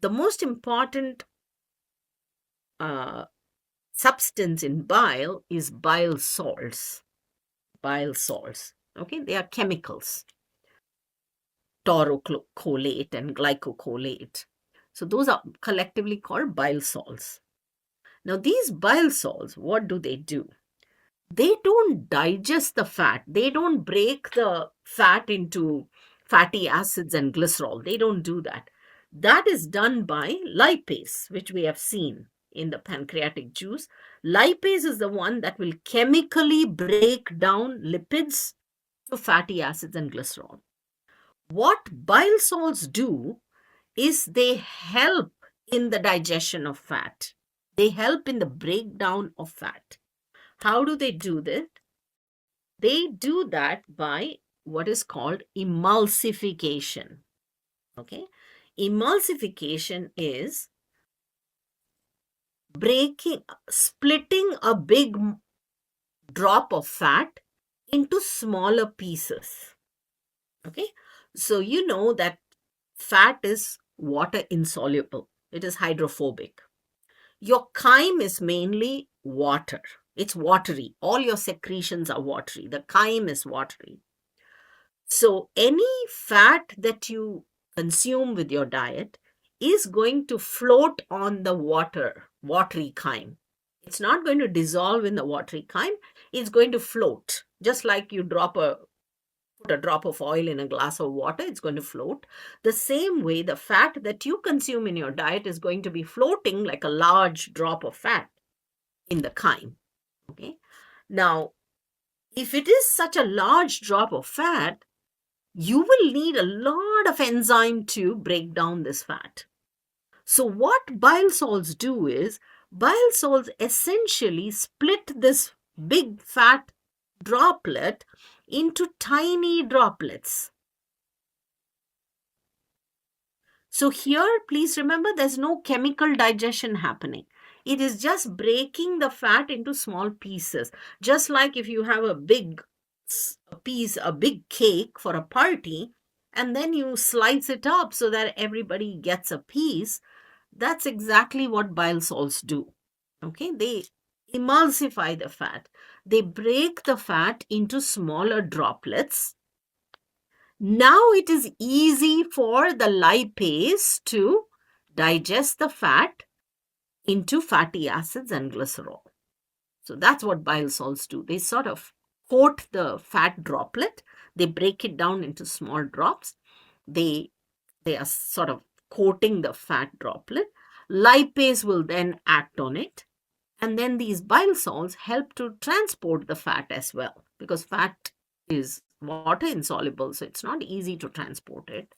the most important substance in bile is bile salts. Bile salts. Okay. They are chemicals. Taurocholate and glycocholate. So those are collectively called bile salts. Now, these bile salts, what do? They don't digest the fat. They don't break the fat into fatty acids and glycerol. They don't do that. That is done by lipase, which we have seen in the pancreatic juice. Lipase is the one that will chemically break down lipids to fatty acids and glycerol. What bile salts do is they help in the digestion of fat. They help in the breakdown of fat. How do they do that? They do that by what is called emulsification. Okay, emulsification is splitting a big drop of fat into smaller pieces. Okay, so you know that fat is water insoluble. It is hydrophobic. Your chyme is mainly water. It's watery. All your secretions are watery. The chyme is watery. So any fat that you consume with your diet is going to float on the watery chyme. It's not going to dissolve in the watery chyme. It's going to float. Just like you put a drop of oil in a glass of water, it's going to float. The same way, the fat that you consume in your diet is going to be floating like a large drop of fat in the chyme. Okay. Now, if it is such a large drop of fat, you will need a lot of enzyme to break down this fat. So what bile salts do is, bile salts essentially split this big fat droplet into tiny droplets. So here, please remember, there's no chemical digestion happening. It is just breaking the fat into small pieces. Just like if you have a big cake for a party, and then you slice it up so that everybody gets a piece. That's exactly what bile salts do. Okay, they emulsify the fat. They break the fat into smaller droplets. Now it is easy for the lipase to digest the fat into fatty acids and glycerol. So that's what bile salts do. They sort of coat the fat droplet, they break it down into small drops. They they are sort of coating the fat droplet. Lipase will then act on it. And then these bile salts help to transport the fat as well, because fat is water insoluble, so it's not easy to transport it.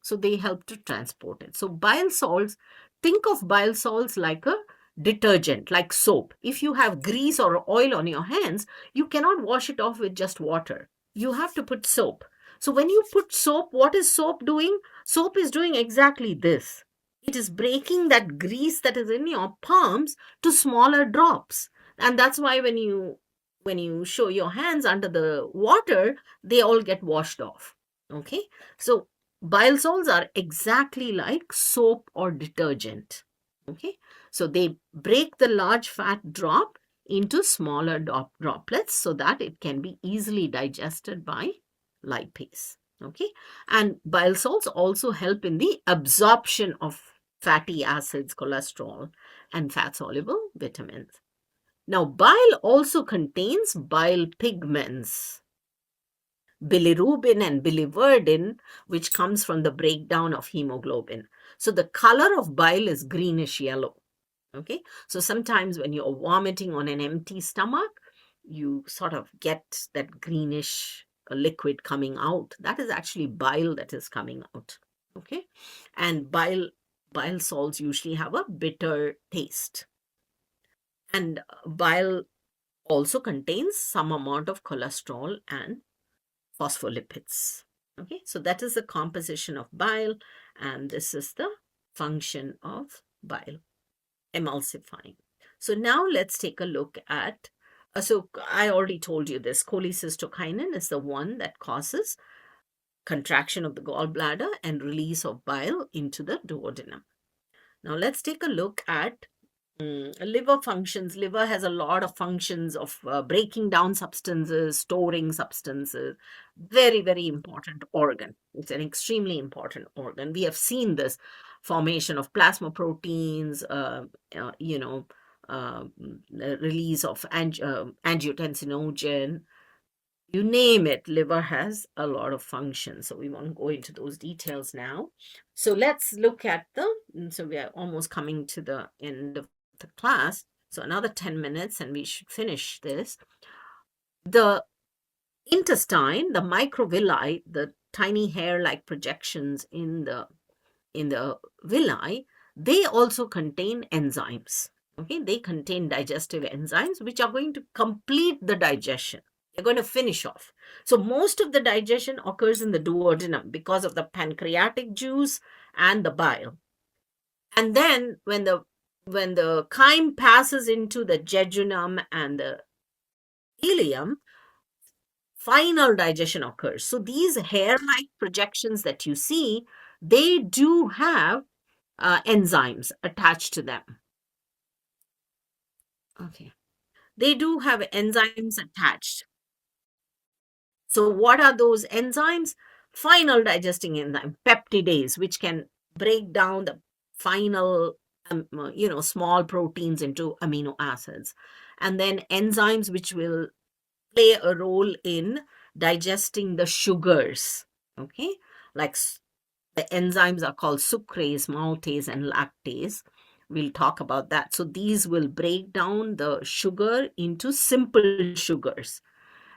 So they help to transport it. So bile salts, think of bile salts like a detergent, like soap. If you have grease or oil on your hands, you cannot wash it off with just water. You have to put soap. So when you put soap, what is soap doing? Soap is doing exactly this. It is breaking that grease that is in your palms to smaller drops. And that's why when you show your hands under the water, they all get washed off. Okay? So bile salts are exactly like soap or detergent. Okay? So they break the large fat drop into smaller droplets so that it can be easily digested by lipase. Okay? And bile salts also help in the absorption of fatty acids, cholesterol, and fat soluble vitamins. Now, bile also contains bile pigments, bilirubin and biliverdin, which comes from the breakdown of hemoglobin. So the color of bile is greenish yellow. Okay, so sometimes when you're vomiting on an empty stomach, you sort of get that greenish liquid coming out. That is actually bile that is coming out. Okay, and bile salts usually have a bitter taste. And bile also contains some amount of cholesterol and phospholipids. Okay, so that is the composition of bile, and this is the function of bile, emulsifying. So now let's take a look at, so I already told you this, cholecystokinin is the one that causes contraction of the gallbladder and release of bile into the duodenum. Now let's take a look at liver functions. Liver has a lot of functions of breaking down substances, storing substances. Very, very important organ. It's an extremely important organ. We have seen this formation of plasma proteins, the release of angiotensinogen. You name it, liver has a lot of functions. So we won't go into those details now. So let's look at so we are almost coming to the end of the class. So another 10 minutes and we should finish this. The intestine, the microvilli, the tiny hair-like projections in the villi, they also contain enzymes. Okay, they contain digestive enzymes which are going to complete the digestion. They're going to finish off. So most of the digestion occurs in the duodenum because of the pancreatic juice and the bile. And then when the chyme passes into the jejunum and the ileum, final digestion occurs. So these hair-like projections that you see, they do have enzymes attached to them. Okay. They do have enzymes attached. So what are those enzymes? Final digesting enzyme, peptidase, which can break down the final, small proteins into amino acids. And then enzymes which will play a role in digesting the sugars. Okay. Like the enzymes are called sucrase, maltase, and lactase. We'll talk about that. So these will break down the sugar into simple sugars.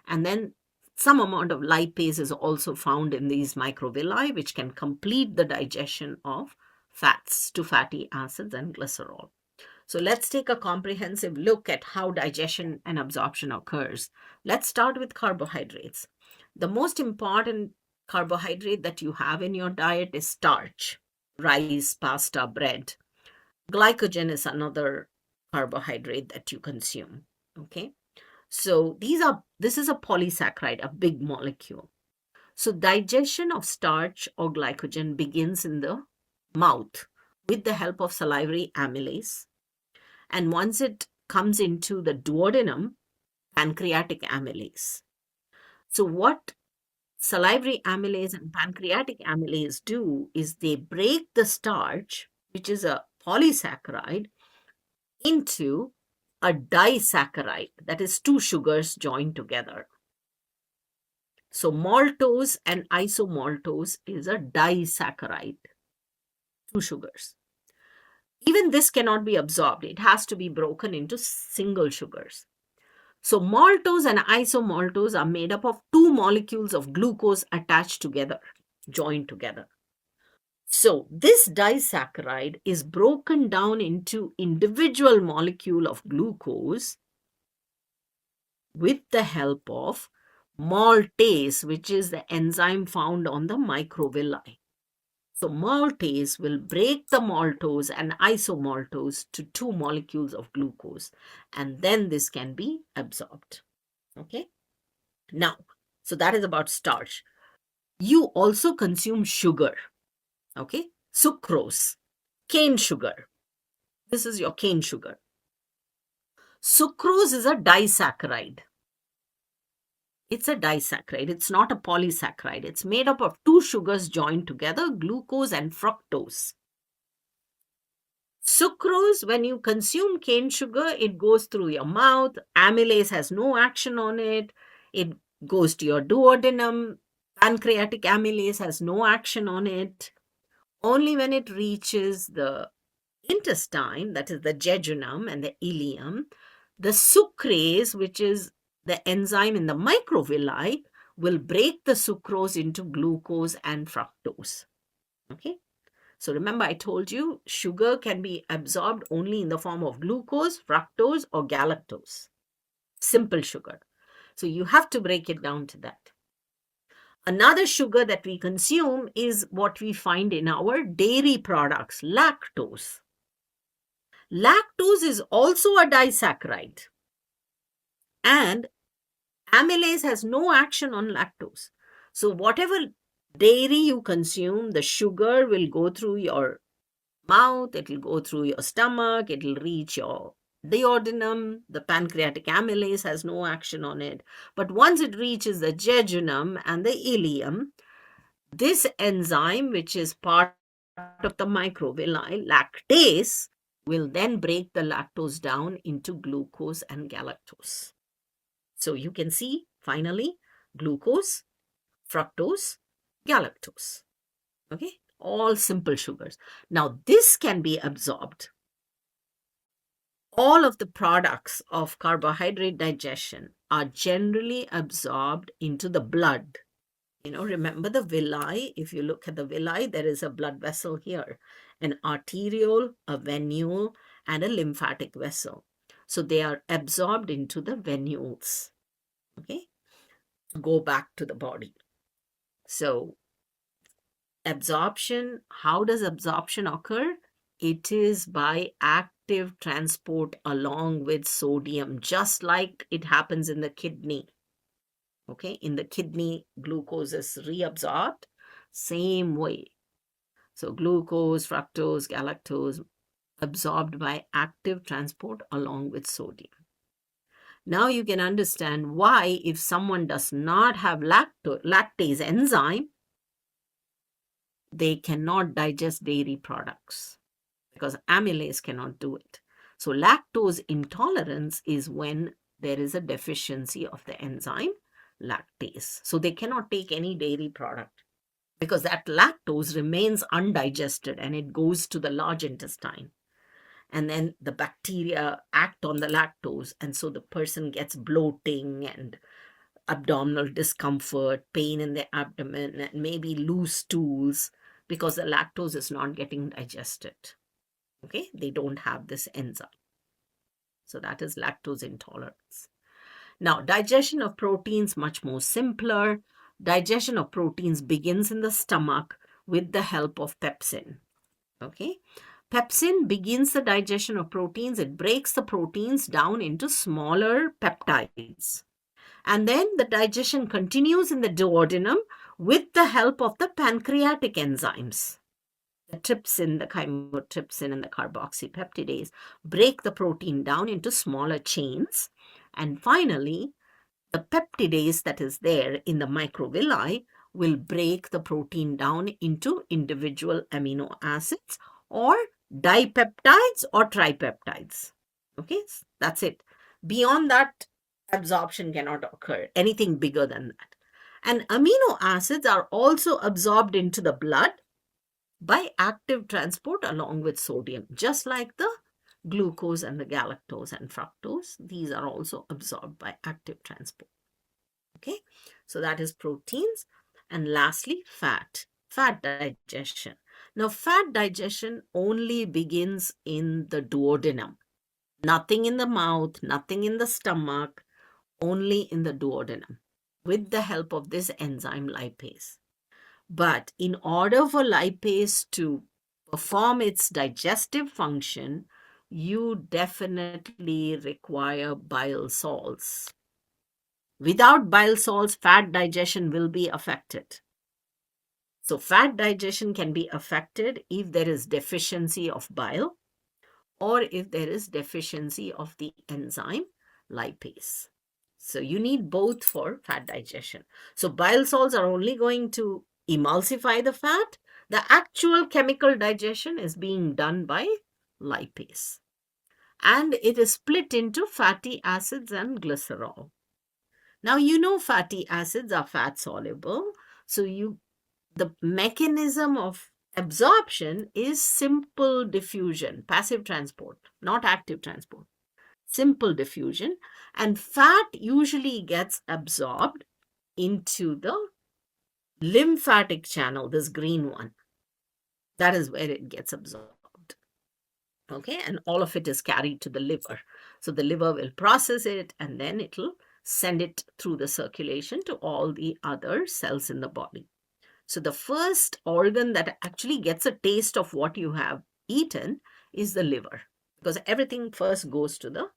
And then some amount of lipase is also found in these microvilli, which can complete the digestion of fats to fatty acids and glycerol. So let's take a comprehensive look at how digestion and absorption occurs. Let's start with carbohydrates. The most important carbohydrate that you have in your diet is starch, rice, pasta, bread. Glycogen is another carbohydrate that you consume. Okay. So this is a polysaccharide, a big molecule. So digestion of starch or glycogen begins in the mouth with the help of salivary amylase. And once it comes into the duodenum, pancreatic amylase. So what salivary amylase and pancreatic amylase do is they break the starch, which is a polysaccharide, into a disaccharide, that is two sugars joined together. So maltose and isomaltose is a disaccharide, two sugars. Even this cannot be absorbed. It has to be broken into single sugars. So maltose and isomaltose are made up of two molecules of glucose attached together, joined together. So this disaccharide is broken down into individual molecule of glucose with the help of maltase, which is the enzyme found on the microvilli. So maltase will break the maltose and isomaltose to two molecules of glucose, and then this can be absorbed. Okay. Now, so that is about starch. You also consume sugar. Okay. Sucrose, cane sugar. This is your cane sugar. Sucrose is a disaccharide. It's a disaccharide. It's not a polysaccharide. It's made up of two sugars joined together, glucose and fructose. Sucrose, when you consume cane sugar, it goes through your mouth. Amylase has no action on it. It goes to your duodenum. Pancreatic amylase has no action on it. Only when it reaches the intestine, that is the jejunum and the ileum, the sucrase, which is the enzyme in the microvilli, will break the sucrose into glucose and fructose. Okay. So remember, I told you sugar can be absorbed only in the form of glucose, fructose, or galactose. Simple sugar. So you have to break it down to that. Another sugar that we consume is what we find in our dairy products, lactose. Lactose is also a disaccharide, and amylase has no action on lactose. So whatever dairy you consume, the sugar will go through your mouth, it will go through your stomach, it will reach your duodenum. The pancreatic amylase has no action on it. But once it reaches the jejunum and the ileum, this enzyme, which is part of the microvilli, lactase, will then break the lactose down into glucose and galactose. So you can see, finally, glucose, fructose, galactose. Okay, all simple sugars. Now, this can be absorbed. All of the products of carbohydrate digestion are generally absorbed into the blood. Remember the villi. If you look at the villi, there is a blood vessel here, an arteriole, a venule, and a lymphatic vessel. So they are absorbed into the venules. Okay, go back to the body. So absorption, how does absorption occur? It is by active transport along with sodium, just like it happens in the kidney. Okay, in the kidney, glucose is reabsorbed, same way. So glucose, fructose, galactose, absorbed by active transport along with sodium. Now you can understand why, if someone does not have lactase enzyme, they cannot digest dairy products because amylase cannot do it. So lactose intolerance is when there is a deficiency of the enzyme lactase. So they cannot take any dairy product because that lactose remains undigested and it goes to the large intestine. And then the bacteria act on the lactose, and so the person gets bloating and abdominal discomfort, pain in the abdomen, and maybe loose stools because the lactose is not getting digested. Okay, they don't have this enzyme. So that is lactose intolerance. Now, digestion of proteins, much more simpler. Digestion of proteins begins in the stomach with the help of pepsin. Okay, pepsin begins the digestion of proteins. It breaks the proteins down into smaller peptides. And then the digestion continues in the duodenum with the help of the pancreatic enzymes. the trypsin, the chymotrypsin, and the carboxypeptidase break the protein down into smaller chains. And finally, the peptidase that is there in the microvilli will break the protein down into individual amino acids or dipeptides or tripeptides. Okay, that's it. Beyond that, absorption cannot occur, anything bigger than that. And amino acids are also absorbed into the blood by active transport along with sodium, just like the glucose and the galactose and fructose. These are also absorbed by active transport. Okay, so that is proteins. And lastly, fat digestion. Now, fat digestion only begins in the duodenum. Nothing in the mouth, nothing in the stomach, only in the duodenum with the help of this enzyme lipase. But in order for lipase to perform its digestive function, you definitely require bile salts. Without bile salts, fat digestion will be affected. So fat digestion can be affected if there is deficiency of bile or if there is deficiency of the enzyme lipase. So you need both for fat digestion. So bile salts are only going to emulsify the fat. The actual chemical digestion is being done by lipase. And it is split into fatty acids and glycerol. Now, you know fatty acids are fat soluble. So the mechanism of absorption is simple diffusion, passive transport, not active transport. Simple diffusion. And fat usually gets absorbed into the lymphatic channel, this green one. That is where it gets absorbed. Okay, and all of it is carried to the liver. So the liver will process it and then it will send it through the circulation to all the other cells in the body. So the first organ that actually gets a taste of what you have eaten is the liver, because everything first goes to the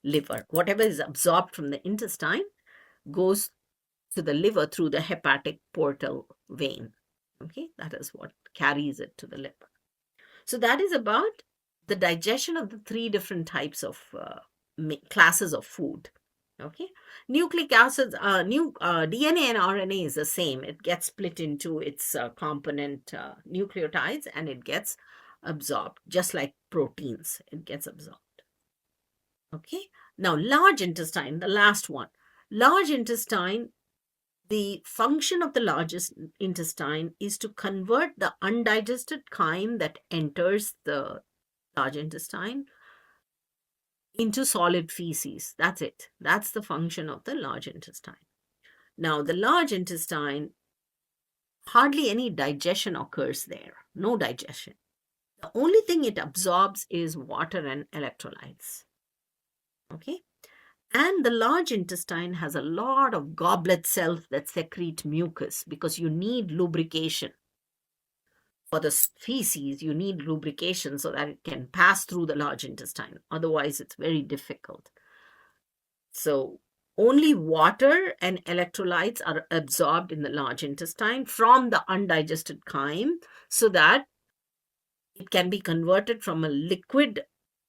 liver. Whatever is absorbed from the intestine goes to the liver through the hepatic portal vein. Okay, that is what carries it to the liver. So that is about the digestion of the three different types of classes of food. Okay, nucleic acids, DNA and RNA is the same. It gets split into its component nucleotides and it gets absorbed, just like proteins. It gets absorbed. Okay, now large intestine, the last one. Large intestine, the function of the largest intestine is to convert the undigested chyme that enters the large intestine into solid feces. That's it. That's the function of the large intestine. Now, the large intestine, hardly any digestion occurs there. No digestion. The only thing it absorbs is water and electrolytes. Okay. And the large intestine has a lot of goblet cells that secrete mucus because you need lubrication. For the feces, you need lubrication so that it can pass through the large intestine. Otherwise, it's very difficult. So only water and electrolytes are absorbed in the large intestine from the undigested chyme so that it can be converted from a liquid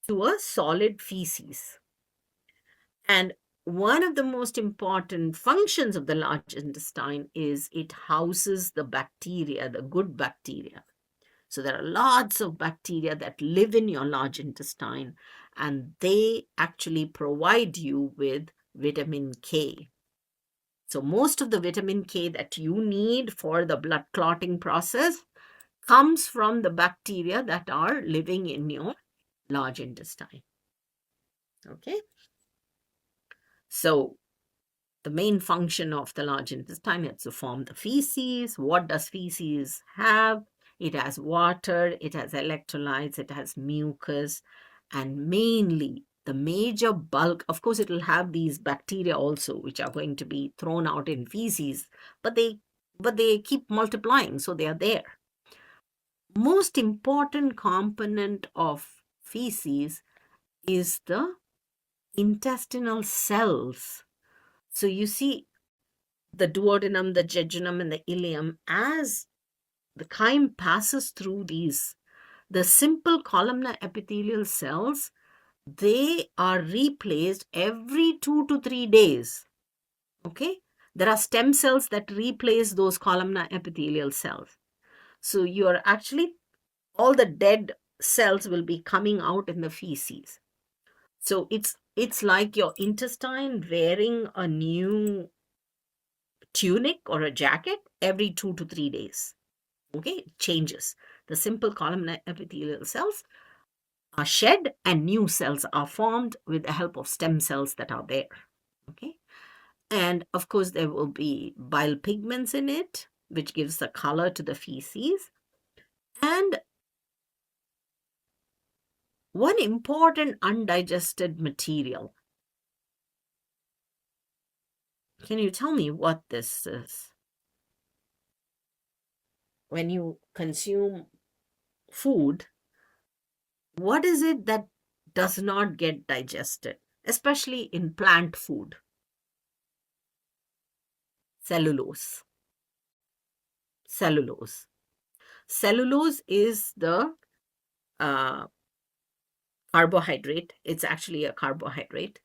to a solid feces. And one of the most important functions of the large intestine is it houses the bacteria, the good bacteria. So there are lots of bacteria that live in your large intestine and they actually provide you with vitamin K. So most of the vitamin K that you need for the blood clotting process comes from the bacteria that are living in your large intestine. Okay. So the main function of the large intestine is to form the feces. What does feces have? It has water, it has electrolytes, it has mucus, and mainly the major bulk, of course, it will have these bacteria also, which are going to be thrown out in feces, but they keep multiplying, so they are there. Most important component of feces is the intestinal cells. So you see the duodenum, the jejunum, and the ileum as the chyme passes through the simple columnar epithelial cells, they are replaced every 2 to 3 days. Okay? There are stem cells that replace those columnar epithelial cells. So you're actually, all the dead cells will be coming out in the feces. So it's like your intestine wearing a new tunic or a jacket every 2 to 3 days. Okay, it changes. The simple columnar epithelial cells are shed and new cells are formed with the help of stem cells that are there. Okay, and of course there will be bile pigments in it, which gives the color to the feces. And one important undigested material. Can you tell me what this is? When you consume food, what is it that does not get digested, especially in plant food? Cellulose. Cellulose. Cellulose is the uh, carbohydrate. It's actually a carbohydrate,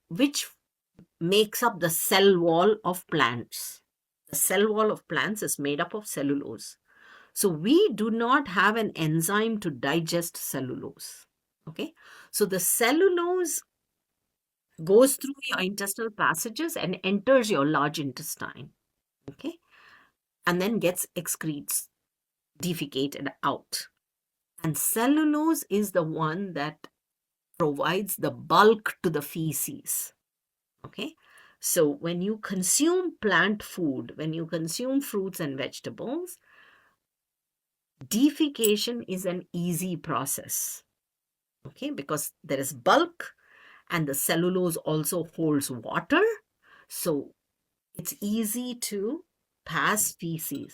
which makes up the cell wall of plants. The cell wall of plants is made up of cellulose. So we do not have an enzyme to digest cellulose. Okay. So the cellulose goes through your intestinal passages and enters your large intestine. Okay. And then gets excretes, defecated out. And cellulose is the one that provides the bulk to the feces. Okay. So when you consume plant food, when you consume fruits and vegetables, defecation is an easy process. Okay, because there is bulk and the cellulose also holds water. So it's easy to pass feces.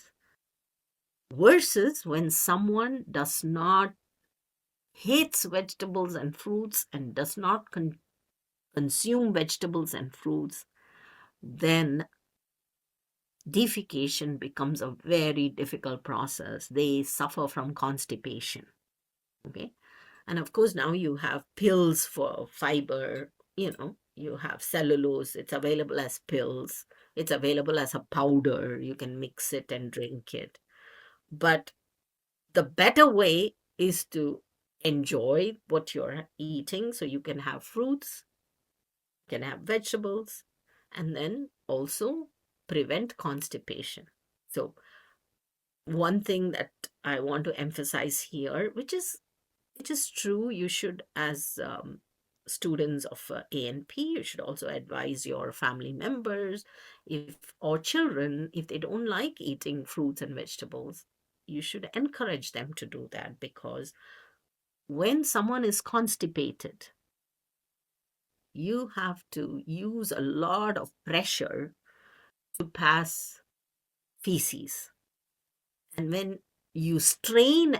Versus when someone does not, hates vegetables and fruits and does not consume vegetables and fruits, then defecation becomes a very difficult process. They suffer from constipation. Okay. And of course, now you have pills for fiber, you have cellulose, it's available as pills, it's available as a powder, you can mix it and drink it. But the better way is to enjoy what you're eating. So you can have fruits, you can have vegetables, and then also prevent constipation. So, one thing that I want to emphasize here, which is true, you should, as students of A&P, you should also advise your family members, if or children, if they don't like eating fruits and vegetables, you should encourage them to do that, because when someone is constipated, you have to use a lot of pressure to pass feces. And when you strain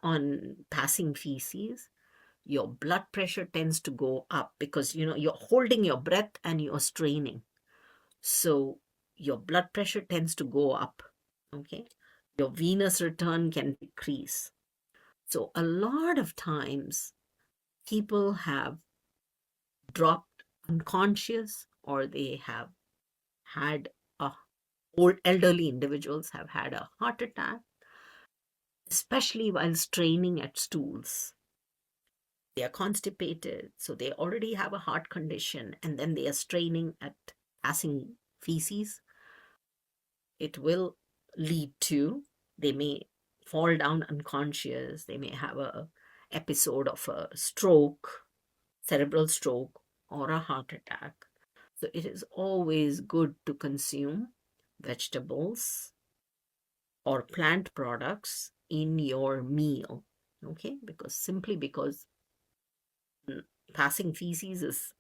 on passing feces, your blood pressure tends to go up, because you're holding your breath and you're straining. So your blood pressure tends to go up. Okay. Your venous return can decrease. So a lot of times people have dropped unconscious, or they have had a old elderly individuals have had a heart attack, especially while straining at stools. They are constipated, so they already have a heart condition, and then they are straining at passing feces. It will lead to, they may fall down unconscious, they may have a episode of a stroke, cerebral stroke, or a heart attack. So it is always good to consume vegetables or plant products in your meal. Okay, because passing feces is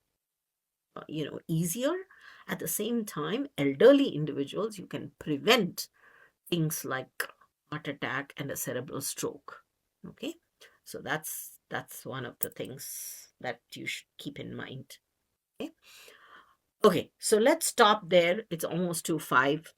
easier. At the same time, elderly individuals, you can prevent things like heart attack and a cerebral stroke. Okay, so that's one of the things that you should keep in mind. Okay, so let's stop there. It's almost 2:05.